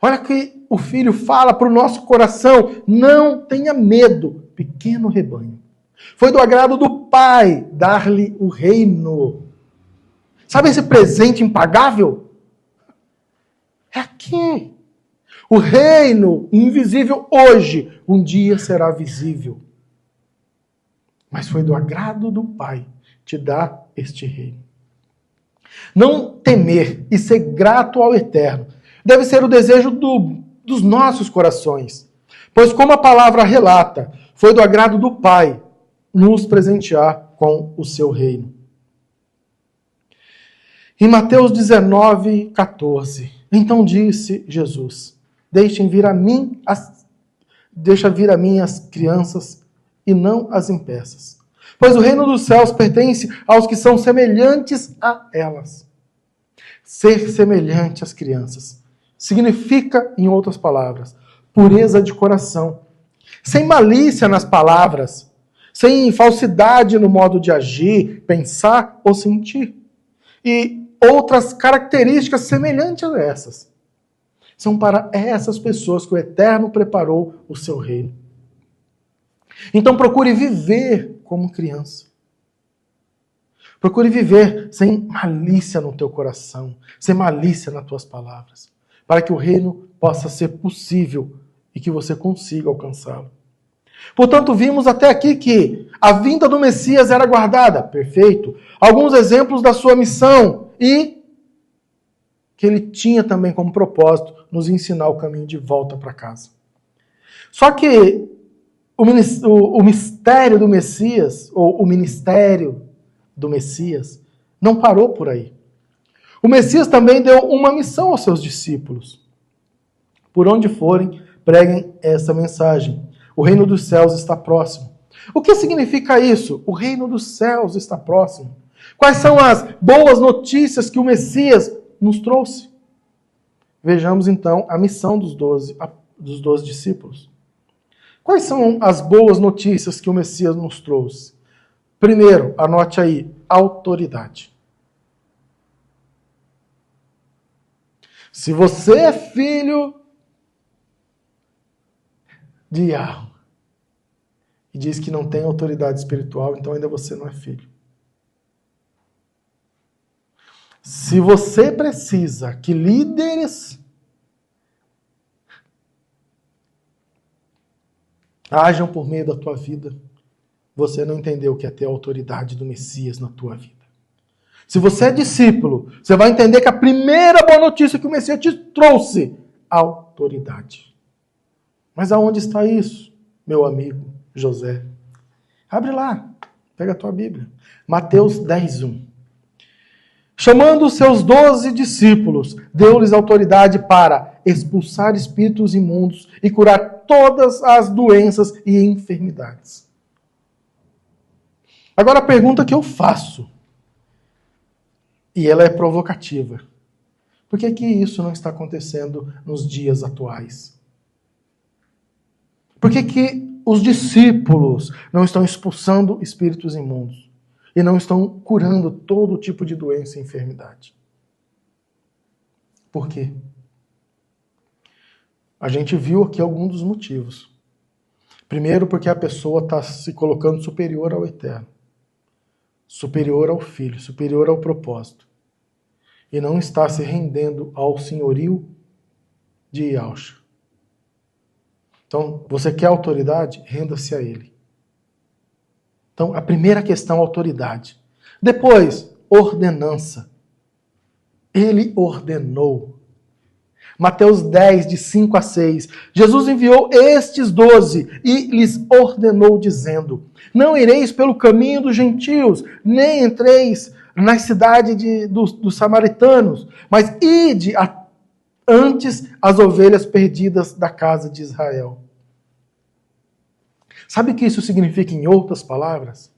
Olha que o Filho fala para o nosso coração: não tenha medo, pequeno rebanho. Foi do agrado do Pai dar-lhe o reino. Sabe esse presente impagável? É aqui. O reino invisível hoje, um dia será visível. Mas foi do agrado do Pai te dar este reino. Não temer e ser grato ao Eterno deve ser o desejo dos nossos corações. Pois, como a palavra relata, foi do agrado do Pai nos presentear com o seu reino. Em Mateus 19:14, então disse Jesus: deixa vir a mim as crianças e não as impeças, pois o reino dos céus pertence aos que são semelhantes a elas. Ser semelhante às crianças significa, em outras palavras, pureza de coração, sem malícia nas palavras, sem falsidade no modo de agir, pensar ou sentir. E outras características semelhantes a essas. São para essas pessoas que o Eterno preparou o seu reino. Então procure viver como criança. Procure viver sem malícia no teu coração, sem malícia nas tuas palavras, para que o reino possa ser possível e que você consiga alcançá-lo. Portanto, vimos até aqui que a vinda do Messias era aguardada. Perfeito. Alguns exemplos da sua missão e que ele tinha também como propósito nos ensinar o caminho de volta para casa. Só que o mistério do Messias, ou o ministério do Messias, não parou por aí. O Messias também deu uma missão aos seus discípulos. Por onde forem, preguem essa mensagem. O reino dos céus está próximo. O que significa isso? O reino dos céus está próximo. Quais são as boas notícias que o Messias nos trouxe? Vejamos então a missão dos 12 discípulos. Quais são as boas notícias que o Messias nos trouxe? Primeiro, anote aí, autoridade. Se você é filho de Yahweh e diz que não tem autoridade espiritual, então ainda você não é filho. Se você precisa que líderes ajam por meio da tua vida, você não entendeu o que é ter a autoridade do Messias na tua vida. Se você é discípulo, você vai entender que a primeira boa notícia que o Messias te trouxe, autoridade. Mas aonde está isso, meu amigo José? Abre lá, pega a tua Bíblia. Mateus 10:1. Chamando os seus 12 discípulos, deu-lhes autoridade para expulsar espíritos imundos e curar todas as doenças e enfermidades. Agora a pergunta que eu faço, e ela é provocativa: por que que isso não está acontecendo nos dias atuais? Por que que os discípulos não estão expulsando espíritos imundos e não estão curando todo tipo de doença e enfermidade? Por quê? A gente viu aqui alguns dos motivos. Primeiro, porque a pessoa está se colocando superior ao Eterno, superior ao Filho, superior ao propósito, e não está se rendendo ao senhorio de Yahushua. Então, você quer autoridade? Renda-se a Ele. Então, a primeira questão, autoridade. Depois, ordenança. Ele ordenou. Mateus 10, de 5 a 6. Jesus enviou estes 12 e lhes ordenou, dizendo: não ireis pelo caminho dos gentios, nem entreis na cidade dos samaritanos, mas ide antes as ovelhas perdidas da casa de Israel. Sabe o que isso significa em outras palavras?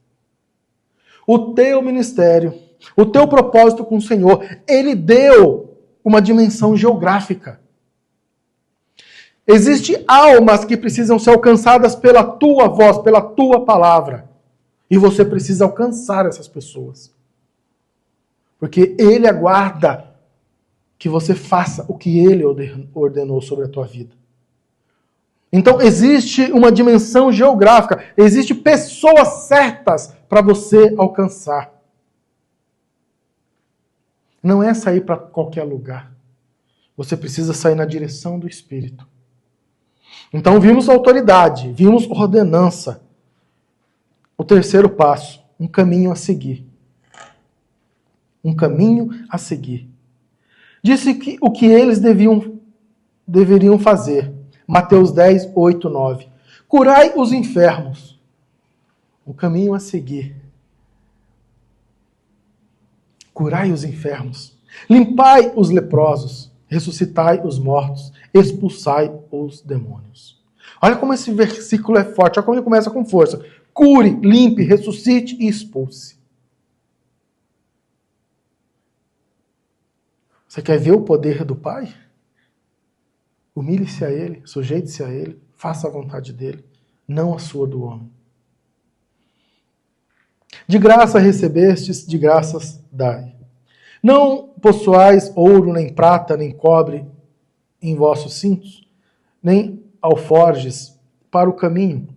o teu ministério, o teu propósito com o Senhor, ele deu uma dimensão geográfica. Existem almas que precisam ser alcançadas pela tua voz, pela tua palavra. E você precisa alcançar essas pessoas. Porque ele aguarda que você faça o que ele ordenou sobre a tua vida. Então existe uma dimensão geográfica, existem pessoas certas para você alcançar. Não é sair para qualquer lugar. Você precisa sair na direção do Espírito. Então vimos autoridade, vimos ordenança. O terceiro passo, um caminho a seguir. Um caminho a seguir. Disse que o que eles deveriam fazer. Mateus 10, 8, 9. Curai os enfermos. O caminho a seguir. Curai os enfermos. Limpai os leprosos. Ressuscitai os mortos. Expulsai os demônios. Olha como esse versículo é forte. Olha como ele começa com força. Cure, limpe, ressuscite e expulse. Você quer ver o poder do Pai? Humilhe-se a Ele, sujeite-se a Ele, faça a vontade dEle, não a sua do homem. De graça recebestes, de graças dai. Não possuais ouro, nem prata, nem cobre em vossos cintos, nem alforjes para o caminho,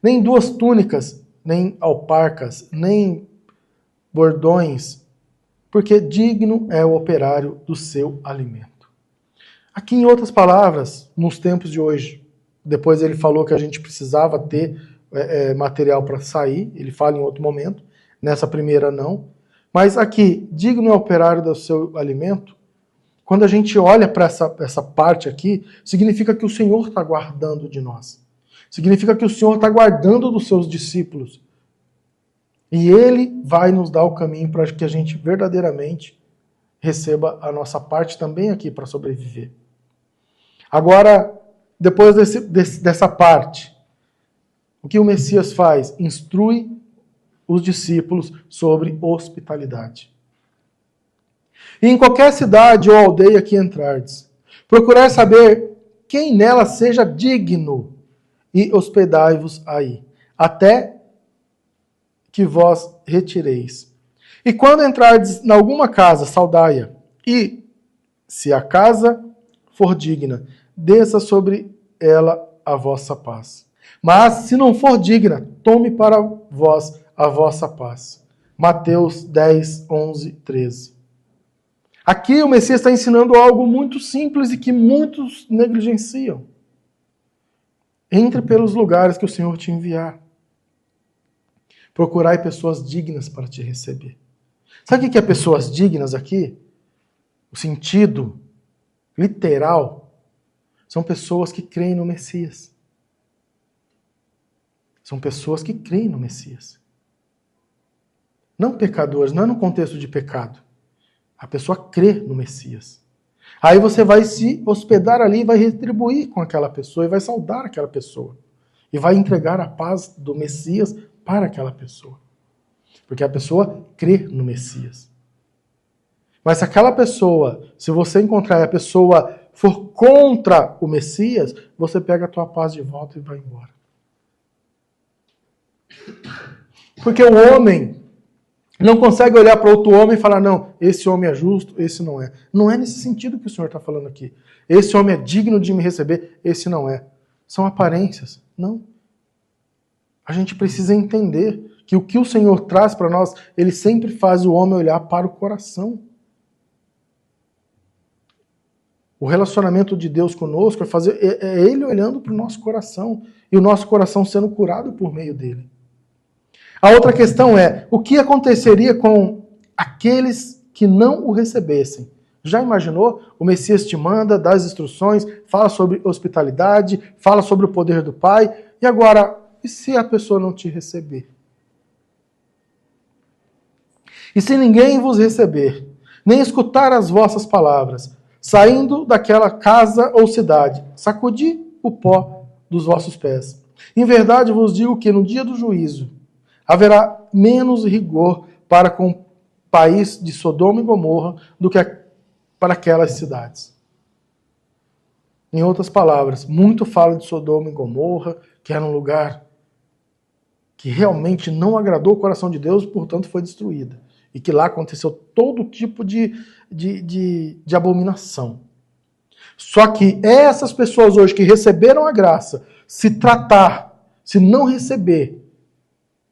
nem duas túnicas, nem alparcas, nem bordões, porque digno é o operário do seu alimento. Aqui, em outras palavras, nos tempos de hoje, depois ele falou que a gente precisava ter material para sair, ele fala em outro momento, nessa primeira não, mas aqui, digno é o operário do seu alimento, quando a gente olha para essa parte aqui, significa que o Senhor está guardando de nós. Significa que o Senhor está guardando dos seus discípulos. E Ele vai nos dar o caminho para que a gente verdadeiramente receba a nossa parte também aqui para sobreviver. Agora, depois dessa parte, o que o Messias faz? Instrui os discípulos sobre hospitalidade. E em qualquer cidade ou aldeia que entrardes, procurai saber quem nela seja digno e hospedai-vos aí, até que vós retireis. E quando entrardes em alguma casa, saudai-a, e, se a casa for digna, desça sobre ela a vossa paz. Mas, se não for digna, tome para vós a vossa paz. Mateus 10, 11, 13. Aqui o Messias está ensinando algo muito simples e que muitos negligenciam. Entre pelos lugares que o Senhor te enviar. Procurai pessoas dignas para te receber. Sabe o que é pessoas dignas aqui? O sentido literal são pessoas que creem no Messias. São pessoas que creem no Messias. Não pecadores, não é no contexto de pecado. A pessoa crê no Messias. Aí você vai se hospedar ali e vai retribuir com aquela pessoa e vai saudar aquela pessoa. E vai entregar a paz do Messias para aquela pessoa. Porque a pessoa crê no Messias. Mas se aquela pessoa, se você encontrar e a pessoa for contra o Messias, você pega a tua paz de volta e vai embora. Porque o homem não consegue olhar para outro homem e falar, não, esse homem é justo, esse não é. Não é nesse sentido que o Senhor está falando aqui. Esse homem é digno de me receber, esse não é. São aparências. Não. A gente precisa entender que o que o Senhor traz para nós, Ele sempre faz o homem olhar para o coração. O relacionamento de Deus conosco é Ele olhando para o nosso coração e o nosso coração sendo curado por meio dele. A outra questão é, o que aconteceria com aqueles que não o recebessem? Já imaginou? O Messias te manda, dá as instruções, fala sobre hospitalidade, fala sobre o poder do Pai, e agora, e se a pessoa não te receber? E se ninguém vos receber, nem escutar as vossas palavras, saindo daquela casa ou cidade, sacudi o pó dos vossos pés. Em verdade vos digo que no dia do juízo haverá menos rigor para com o país de Sodoma e Gomorra do que para aquelas cidades. Em outras palavras, muito fala de Sodoma e Gomorra, que era um lugar que realmente não agradou o coração de Deus, portanto foi destruída. E que lá aconteceu todo tipo de abominação. Só que essas pessoas hoje que receberam a graça, se tratar, se não receber,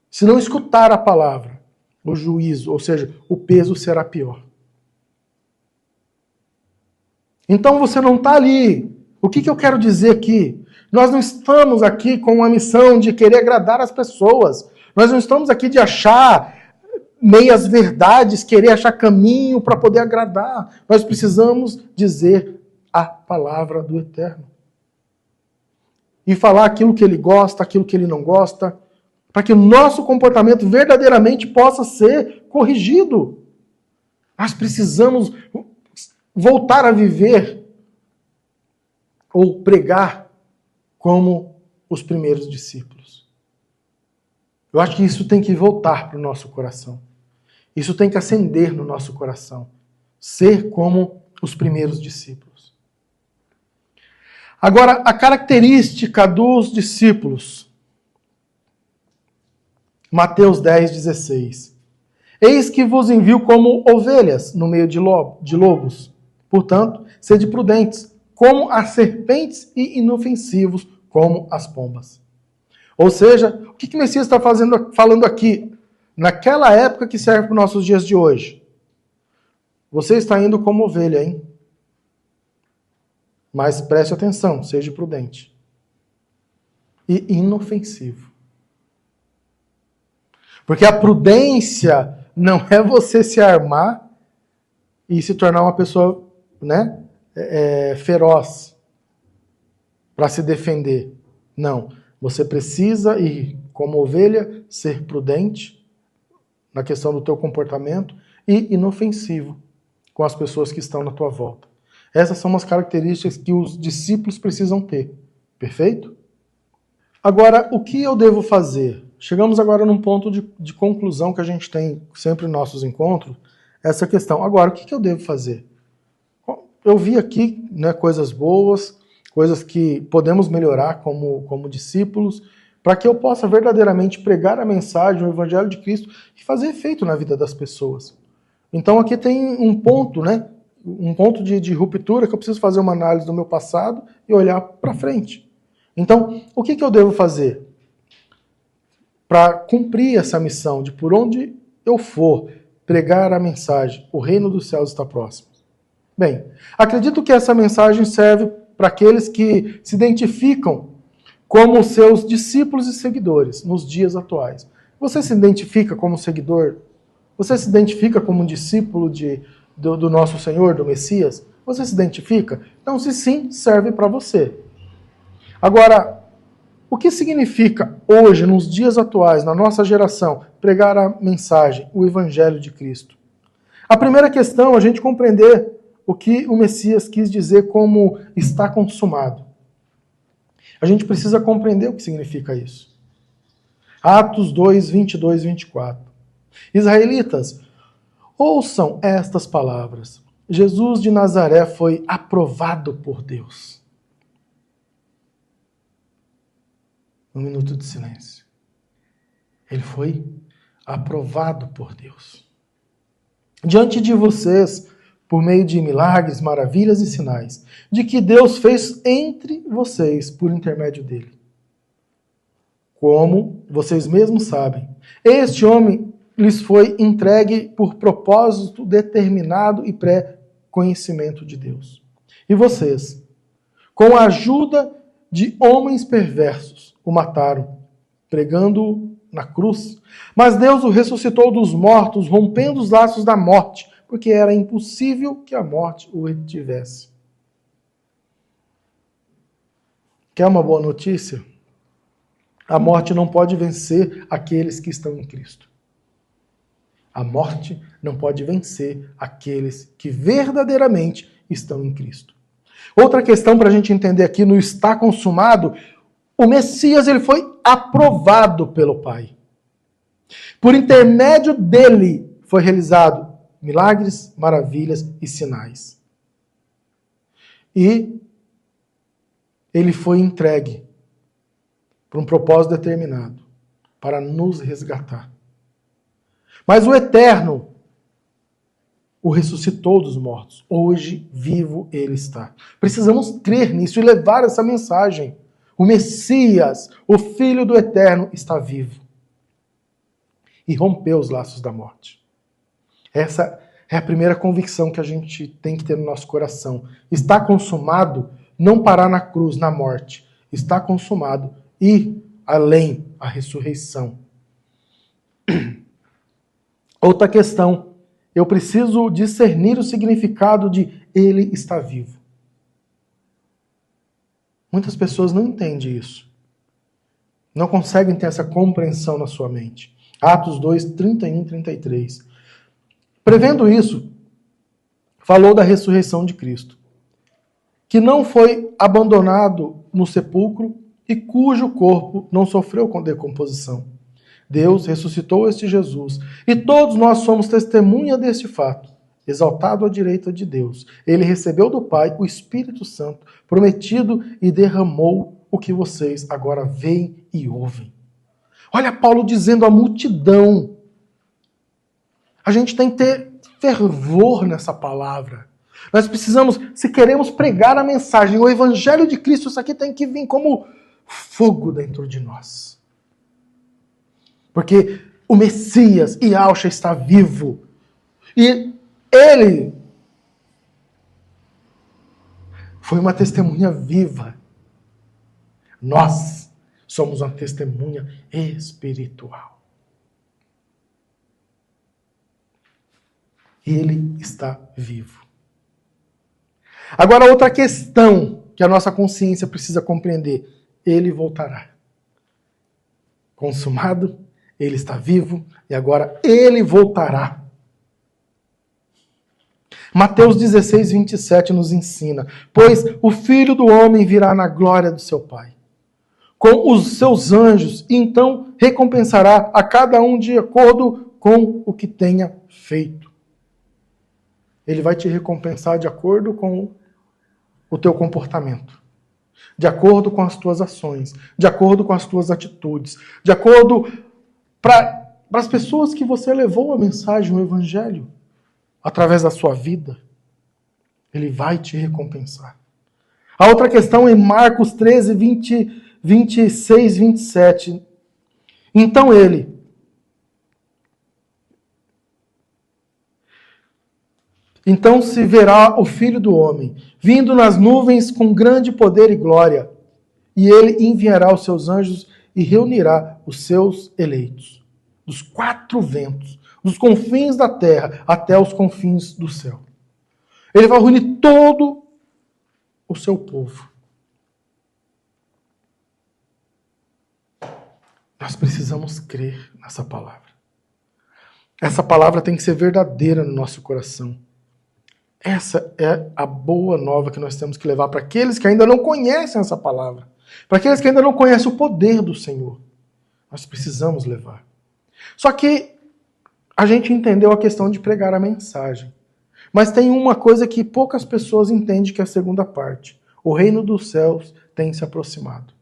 se não escutar a palavra, o juízo, ou seja, o peso será pior. Então você não está ali. O que eu quero dizer aqui? Nós não estamos aqui com a missão de querer agradar as pessoas. Nós não estamos aqui de achar meias verdades, querer achar caminho para poder agradar. Nós precisamos dizer a palavra do Eterno. E falar aquilo que ele gosta, aquilo que ele não gosta, para que o nosso comportamento verdadeiramente possa ser corrigido. Nós precisamos voltar a viver ou pregar como os primeiros discípulos. Eu acho que isso tem que voltar para o nosso coração. Isso tem que acender no nosso coração. Ser como os primeiros discípulos. Agora, a característica dos discípulos. Mateus 10:16. Eis que vos envio como ovelhas no meio de lobos. Portanto, sede prudentes, como as serpentes e inofensivos como as pombas. Ou seja, o que o Messias está falando aqui? Naquela época que serve para os nossos dias de hoje. Você está indo como ovelha, hein? Mas preste atenção, seja prudente. E inofensivo. Porque a prudência não é você se armar e se tornar uma pessoa, né, feroz para se defender. Não. Você precisa ir, como ovelha, ser prudente na questão do teu comportamento e inofensivo com as pessoas que estão na tua volta. Essas são as características que os discípulos precisam ter. Perfeito? Agora, o que eu devo fazer? Chegamos agora num ponto de conclusão que a gente tem sempre nos nossos encontros, essa questão. Agora, o que eu devo fazer? Eu vi aqui, né, coisas boas, coisas que podemos melhorar como discípulos, para que eu possa verdadeiramente pregar a mensagem, o Evangelho de Cristo e fazer efeito na vida das pessoas. Então aqui tem um ponto, né? Um ponto de ruptura que eu preciso fazer uma análise do meu passado e olhar para frente. Então, o que eu devo fazer para cumprir essa missão de por onde eu for pregar a mensagem, o reino dos céus está próximo? Bem, acredito que essa mensagem serve para aqueles que se identificam como seus discípulos e seguidores nos dias atuais. Você se identifica como seguidor? Você se identifica como um discípulo do nosso Senhor, do Messias? Você se identifica? Então, se sim, serve para você. Agora, o que significa hoje, nos dias atuais, na nossa geração, pregar a mensagem, o Evangelho de Cristo? A primeira questão é a gente compreender o que o Messias quis dizer como está consumado. A gente precisa compreender o que significa isso. Atos 2, 22 e 24. Israelitas, ouçam estas palavras. Jesus de Nazaré foi aprovado por Deus. Um minuto de silêncio. Ele foi aprovado por Deus. Diante de vocês, por meio de milagres, maravilhas e sinais, de que Deus fez entre vocês por intermédio dele. Como vocês mesmos sabem, este homem lhes foi entregue por propósito determinado e pré-conhecimento de Deus. E vocês, com a ajuda de homens perversos, o mataram, pregando-o na cruz. Mas Deus o ressuscitou dos mortos, rompendo os laços da morte, porque era impossível que a morte o retivesse. Quer uma boa notícia? A morte não pode vencer aqueles que estão em Cristo. A morte não pode vencer aqueles que verdadeiramente estão em Cristo. Outra questão para a gente entender aqui no está consumado, o Messias ele foi aprovado pelo Pai. Por intermédio dele, foi realizado milagres, maravilhas e sinais. E ele foi entregue para um propósito determinado, para nos resgatar. Mas o Eterno o ressuscitou dos mortos. Hoje, vivo ele está. Precisamos crer nisso e levar essa mensagem. O Messias, o Filho do Eterno, está vivo. E rompeu os laços da morte. Essa é a primeira convicção que a gente tem que ter no nosso coração. Está consumado, não parar na cruz, na morte. Está consumado e além a ressurreição. Outra questão. Eu preciso discernir o significado de ele está vivo. Muitas pessoas não entendem isso. Não conseguem ter essa compreensão na sua mente. Atos 2, 31 e 33. Prevendo isso, falou da ressurreição de Cristo, que não foi abandonado no sepulcro e cujo corpo não sofreu com decomposição. Deus ressuscitou este Jesus, e todos nós somos testemunha deste fato. Exaltado à direita de Deus, ele recebeu do Pai o Espírito Santo, prometido, e derramou o que vocês agora veem e ouvem. Olha Paulo dizendo à multidão. A gente tem que ter fervor nessa palavra. Nós precisamos, se queremos pregar a mensagem, o Evangelho de Cristo, isso aqui tem que vir como fogo dentro de nós. Porque o Messias, Yahshua, está vivo. E ele foi uma testemunha viva. Nós somos uma testemunha espiritual. Ele está vivo. Agora, outra questão que a nossa consciência precisa compreender. Ele voltará. Consumado, ele está vivo e agora ele voltará. Mateus 16, 27 nos ensina: pois o Filho do Homem virá na glória do seu Pai, com os seus anjos, e então recompensará a cada um de acordo com o que tenha feito. Ele vai te recompensar de acordo com o teu comportamento, de acordo com as tuas ações, de acordo com as tuas atitudes, de acordo para as pessoas que você levou a mensagem, o Evangelho, através da sua vida. Ele vai te recompensar. A outra questão é em Marcos 13, 26, 27. Então se verá o Filho do Homem, vindo nas nuvens com grande poder e glória, e ele enviará os seus anjos e reunirá os seus eleitos, dos quatro ventos, dos confins da terra até os confins do céu. Ele vai reunir todo o seu povo. Nós precisamos crer nessa palavra. Essa palavra tem que ser verdadeira no nosso coração. Essa é a boa nova que nós temos que levar para aqueles que ainda não conhecem essa palavra. Para aqueles que ainda não conhecem o poder do Senhor. Nós precisamos levar. Só que a gente entendeu a questão de pregar a mensagem. Mas tem uma coisa que poucas pessoas entendem, que é a segunda parte. O reino dos céus tem se aproximado.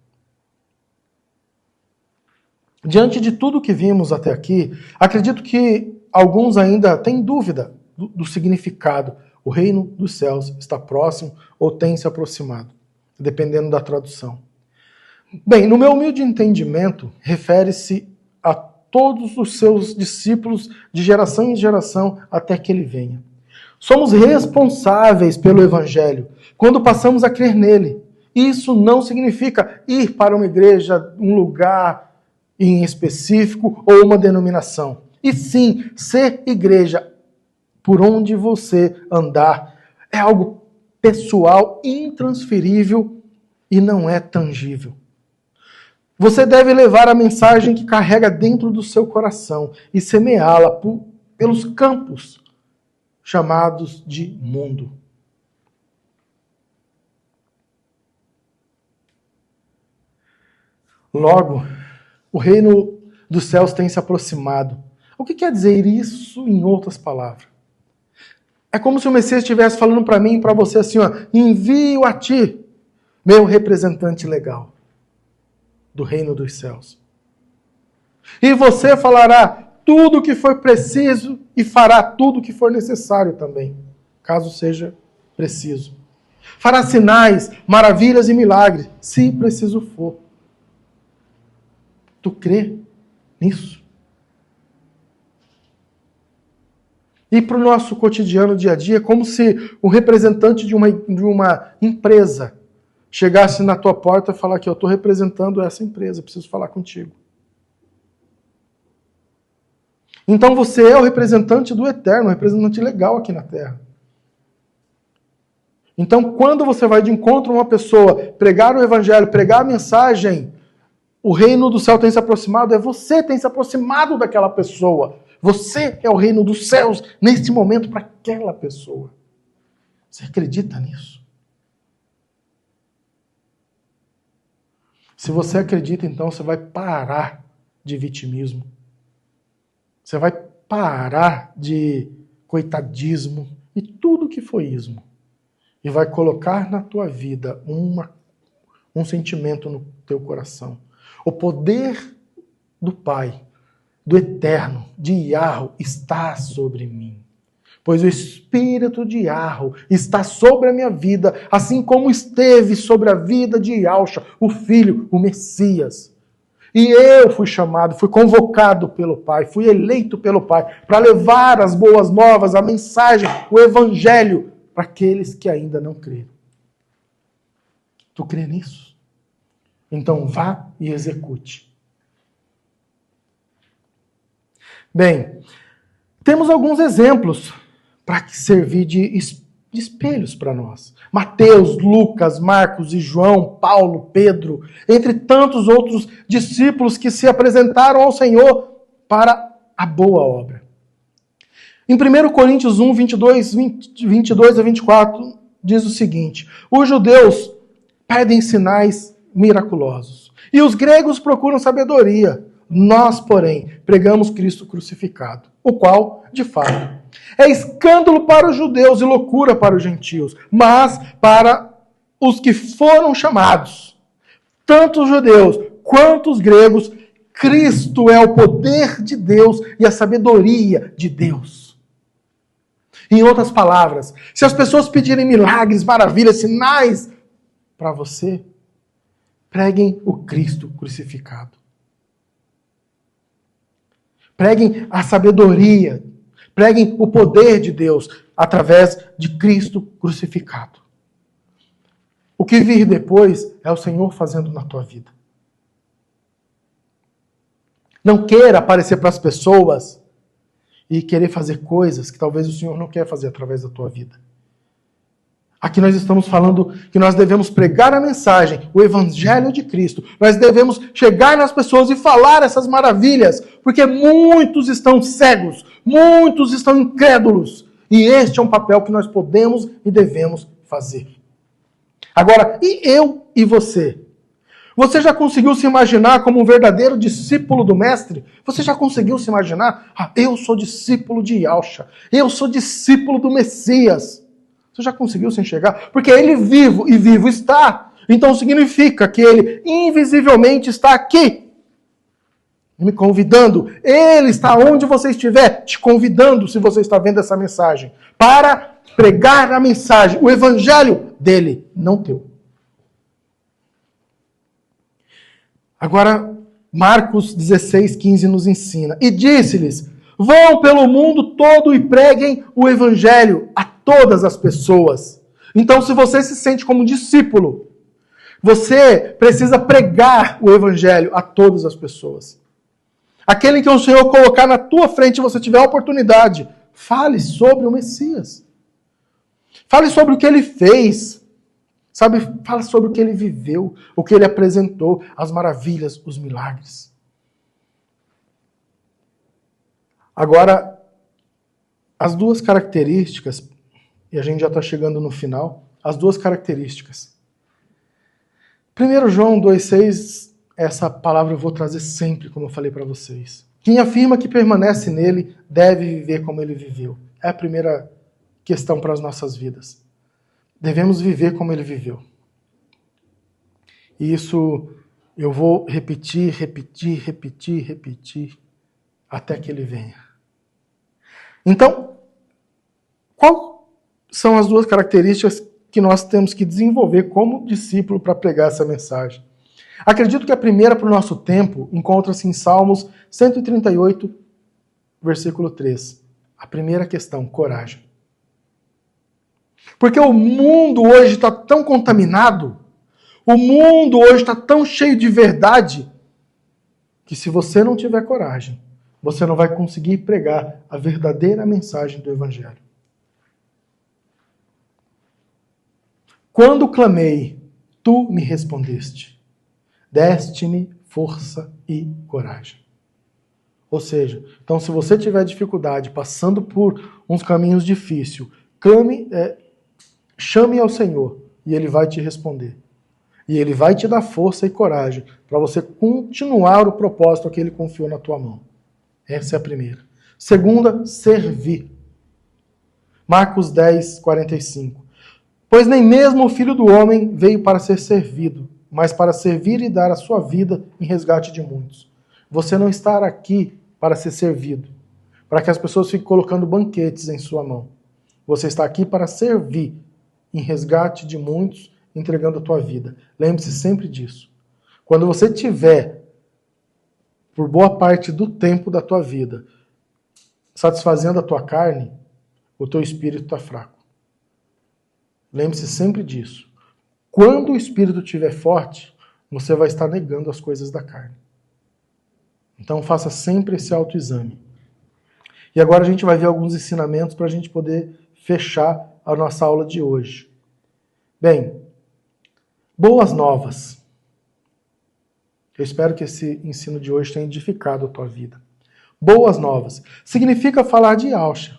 Diante de tudo que vimos até aqui, acredito que alguns ainda têm dúvida do significado. O reino dos céus está próximo ou tem se aproximado, dependendo da tradução. Bem, no meu humilde entendimento, refere-se a todos os seus discípulos de geração em geração até que ele venha. Somos responsáveis pelo Evangelho quando passamos a crer nele. Isso não significa ir para uma igreja, um lugar em específico ou uma denominação. E sim, ser igreja por onde você andar é algo pessoal, intransferível e não é tangível. Você deve levar a mensagem que carrega dentro do seu coração e semeá-la pelos campos chamados de mundo. Logo, o reino dos céus tem se aproximado. O que quer dizer isso em outras palavras? É como se o Messias estivesse falando para mim e para você assim, ó, envio a ti, meu representante legal do reino dos céus. E você falará tudo o que for preciso e fará tudo o que for necessário também, caso seja preciso. Fará sinais, maravilhas e milagres, se preciso for. Tu crê nisso? E para o nosso cotidiano, dia a dia, é como se o representante de uma empresa chegasse na tua porta e falar que eu estou representando essa empresa, preciso falar contigo. Então você é o representante do Eterno, o representante legal aqui na Terra. Então quando você vai de encontro a uma pessoa, pregar o Evangelho, pregar a mensagem, o reino do céu tem se aproximado, é você que tem se aproximado daquela pessoa. Você é o reino dos céus neste momento para aquela pessoa. Você acredita nisso? Se você acredita, então você vai parar de vitimismo. Você vai parar de coitadismo e tudo que foi ismo. E vai colocar na tua vida um sentimento no teu coração. O poder do Pai, do Eterno, de Yahweh, está sobre mim. Pois o Espírito de Yahweh está sobre a minha vida, assim como esteve sobre a vida de Yahshua, o Filho, o Messias. E eu fui chamado, fui convocado pelo Pai, fui eleito pelo Pai para levar as boas novas, a mensagem, o Evangelho para aqueles que ainda não creram. Tu crê nisso? Então vá e execute. Bem, temos alguns exemplos para servir de espelhos para nós. Mateus, Lucas, Marcos e João, Paulo, Pedro, entre tantos outros discípulos que se apresentaram ao Senhor para a boa obra. Em 1 Coríntios 1, 22 a 24, diz o seguinte: os judeus pedem sinais miraculosos e os gregos procuram sabedoria. Nós, porém, pregamos Cristo crucificado, o qual, de fato, é escândalo para os judeus e loucura para os gentios, mas para os que foram chamados, tanto os judeus quanto os gregos, Cristo é o poder de Deus e a sabedoria de Deus. Em outras palavras, se as pessoas pedirem milagres, maravilhas, sinais para você, preguem o Cristo crucificado. Preguem a sabedoria, preguem o poder de Deus através de Cristo crucificado. O que vir depois é o Senhor fazendo na tua vida. Não queira aparecer para as pessoas e querer fazer coisas que talvez o Senhor não quer fazer através da tua vida. Aqui nós estamos falando que nós devemos pregar a mensagem, o Evangelho de Cristo. Nós devemos chegar nas pessoas e falar essas maravilhas, porque muitos estão cegos, muitos estão incrédulos. E este é um papel que nós podemos e devemos fazer. Agora, e eu e você? Você já conseguiu se imaginar como um verdadeiro discípulo do Mestre? Você já conseguiu se imaginar? Eu sou discípulo de Yahshua, eu sou discípulo do Messias. Você já conseguiu se enxergar? Porque ele vivo e vivo está. Então significa que ele invisivelmente está aqui, me convidando. Ele está onde você estiver, te convidando, se você está vendo essa mensagem, para pregar a mensagem, o evangelho dele, não teu. Agora, Marcos 16:15 nos ensina. E disse-lhes: vão pelo mundo todo e preguem o evangelho a todas as pessoas. Então, se você se sente como discípulo, você precisa pregar o evangelho a todas as pessoas. Aquele que o Senhor colocar na tua frente e você tiver a oportunidade, fale sobre o Messias. Fale sobre o que ele fez. Sabe, fala sobre o que ele viveu, o que ele apresentou, as maravilhas, os milagres. Agora, as duas características, e a gente já está chegando no final, as duas características. 1 João 2,6, essa palavra eu vou trazer sempre, como eu falei para vocês. Quem afirma que permanece nele deve viver como ele viveu. É a primeira questão para as nossas vidas. Devemos viver como ele viveu. E isso eu vou repetir, até que ele venha. Então, quais são as duas características que nós temos que desenvolver como discípulo para pregar essa mensagem? Acredito que a primeira para o nosso tempo encontra-se em Salmos 138, versículo 3. A primeira questão, coragem. Porque o mundo hoje está tão contaminado, o mundo hoje está tão cheio de verdade, que se você não tiver coragem, você não vai conseguir pregar a verdadeira mensagem do Evangelho. Quando clamei, tu me respondeste. Deste-me força e coragem. Ou seja, então se você tiver dificuldade, passando por uns caminhos difíceis, chame ao Senhor e Ele vai te responder. E Ele vai te dar força e coragem para você continuar o propósito que Ele confiou na tua mão. Essa é a primeira. Segunda, servir. Marcos 10, 45. Pois nem mesmo o Filho do Homem veio para ser servido, mas para servir e dar a sua vida em resgate de muitos. Você não está aqui para ser servido, para que as pessoas fiquem colocando banquetes em sua mão. Você está aqui para servir em resgate de muitos, entregando a tua vida. Lembre-se sempre disso. Quando você tiver, por boa parte do tempo da tua vida, satisfazendo a tua carne, o teu espírito está fraco. Lembre-se sempre disso. Quando o espírito estiver forte, você vai estar negando as coisas da carne. Então faça sempre esse autoexame. E agora a gente vai ver alguns ensinamentos para a gente poder fechar a nossa aula de hoje. Bem, boas novas. Eu espero que esse ensino de hoje tenha edificado a tua vida. Boas novas. Significa falar de Yahshua,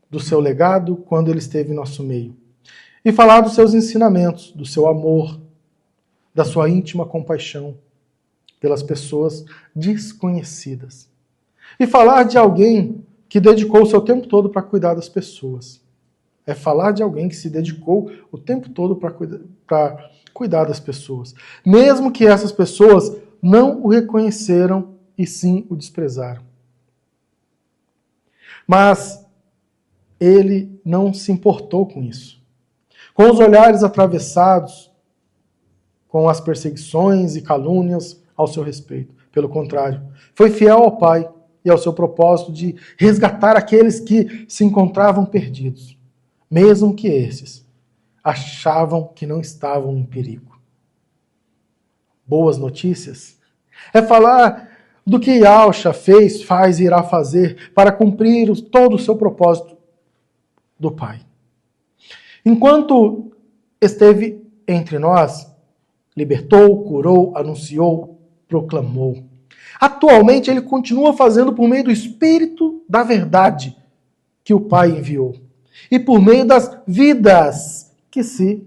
do seu legado quando ele esteve em nosso meio. E falar dos seus ensinamentos, do seu amor, da sua íntima compaixão pelas pessoas desconhecidas. E falar de alguém que dedicou o seu tempo todo para cuidar das pessoas. É falar de alguém que se dedicou o tempo todo para cuidar das pessoas. Mesmo que essas pessoas não o reconheceram e sim o desprezaram. Mas ele não se importou com isso. Com os olhares atravessados, com as perseguições e calúnias ao seu respeito. Pelo contrário, foi fiel ao Pai e ao seu propósito de resgatar aqueles que se encontravam perdidos, mesmo que esses achavam que não estavam em perigo. Boas notícias é falar do que Yahshua fez, faz e irá fazer para cumprir todo o seu propósito do Pai. Enquanto esteve entre nós, libertou, curou, anunciou, proclamou. Atualmente ele continua fazendo por meio do Espírito da verdade que o Pai enviou. E por meio das vidas que se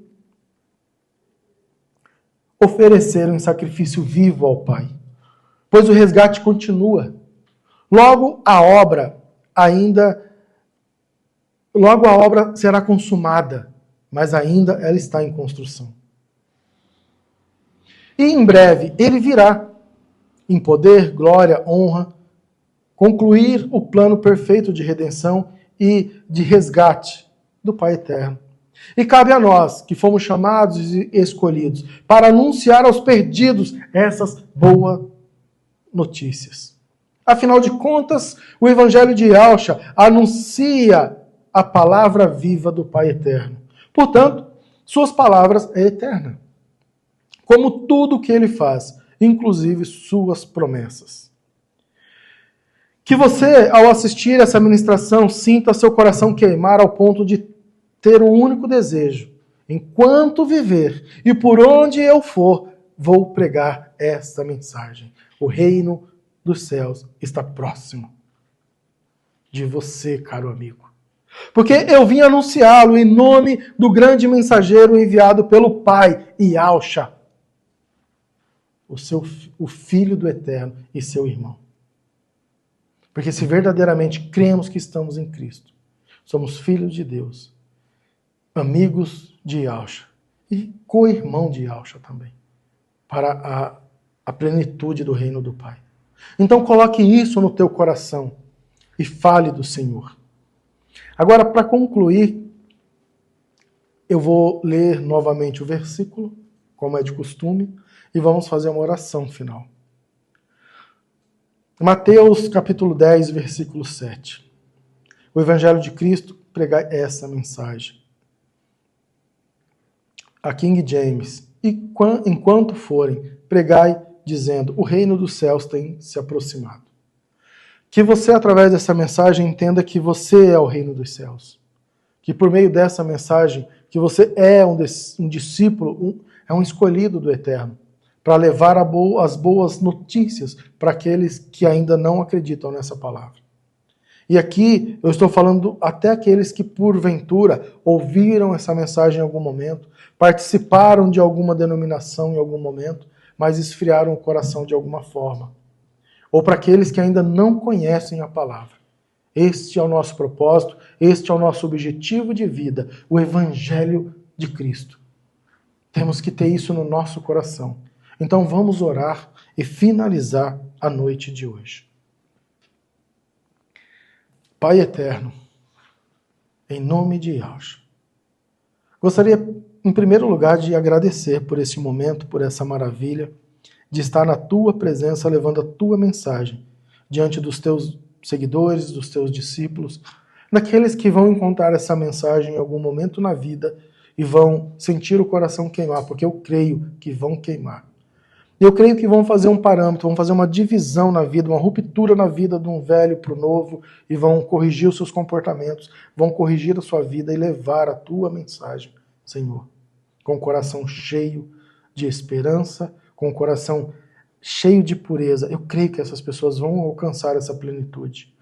ofereceram em sacrifício vivo ao Pai. Pois o resgate continua. Logo a obra será consumada, mas ainda ela está em construção. E em breve ele virá, em poder, glória, honra, concluir o plano perfeito de redenção e de resgate do Pai Eterno. E cabe a nós, que fomos chamados e escolhidos, para anunciar aos perdidos essas boas notícias. Afinal de contas, o Evangelho de Yahshua anuncia a palavra viva do Pai Eterno. Portanto, suas palavras é eterna. Como tudo o que ele faz, inclusive suas promessas. Que você, ao assistir essa ministração, sinta seu coração queimar ao ponto de ter um único desejo. Enquanto viver e por onde eu for, vou pregar esta mensagem. O reino dos céus está próximo de você, caro amigo. Porque eu vim anunciá-lo em nome do grande mensageiro enviado pelo Pai, Yahshua, o Filho do Eterno e seu irmão. Porque se verdadeiramente cremos que estamos em Cristo, somos filhos de Deus, amigos de Yahshua e co-irmão de Yahshua também, para a plenitude do reino do Pai. Então coloque isso no teu coração e fale do Senhor. Agora, para concluir, eu vou ler novamente o versículo, como é de costume, e vamos fazer uma oração final. Mateus capítulo 10, versículo 7. O Evangelho de Cristo prega essa mensagem. A King James. E enquanto forem, pregai, dizendo, o reino dos céus tem se aproximado. Que você, através dessa mensagem, entenda que você é o reino dos céus. Que por meio dessa mensagem, que você é um discípulo, é um escolhido do Eterno, para levar as boas notícias para aqueles que ainda não acreditam nessa palavra. E aqui eu estou falando até aqueles que porventura ouviram essa mensagem em algum momento, participaram de alguma denominação em algum momento, mas esfriaram o coração de alguma forma. Ou para aqueles que ainda não conhecem a palavra. Este é o nosso propósito, este é o nosso objetivo de vida, o Evangelho de Cristo. Temos que ter isso no nosso coração. Então vamos orar e finalizar a noite de hoje. Pai eterno, em nome de Yahshua, gostaria, em primeiro lugar, de agradecer por esse momento, por essa maravilha, de estar na tua presença, levando a tua mensagem diante dos teus seguidores, dos teus discípulos, daqueles que vão encontrar essa mensagem em algum momento na vida e vão sentir o coração queimar, porque eu creio que vão queimar. Eu creio que vão fazer um parâmetro, vão fazer uma divisão na vida, uma ruptura na vida de um velho para o novo e vão corrigir os seus comportamentos, vão corrigir a sua vida e levar a tua mensagem, Senhor, com o coração cheio de esperança, com o coração cheio de pureza. Eu creio que essas pessoas vão alcançar essa plenitude.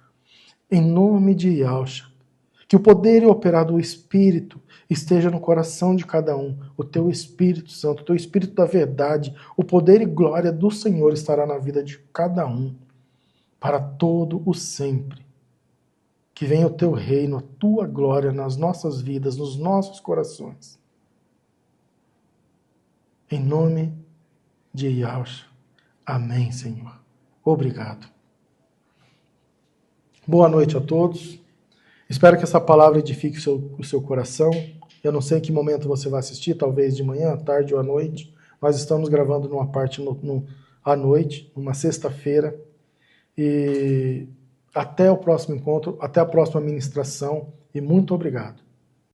Em nome de Yahshua, que o poder e o operar do Espírito esteja no coração de cada um, o teu Espírito Santo, o teu Espírito da verdade, o poder e glória do Senhor estará na vida de cada um, para todo o sempre. Que venha o teu reino, a tua glória nas nossas vidas, nos nossos corações. Em nome de Yahshua. Amém, Senhor. Obrigado. Boa noite a todos. Espero que essa palavra edifique o seu coração. Eu não sei em que momento você vai assistir, talvez de manhã, à tarde ou à noite. Nós estamos gravando numa parte à noite, numa sexta-feira. E até o próximo encontro, até a próxima ministração. E muito obrigado.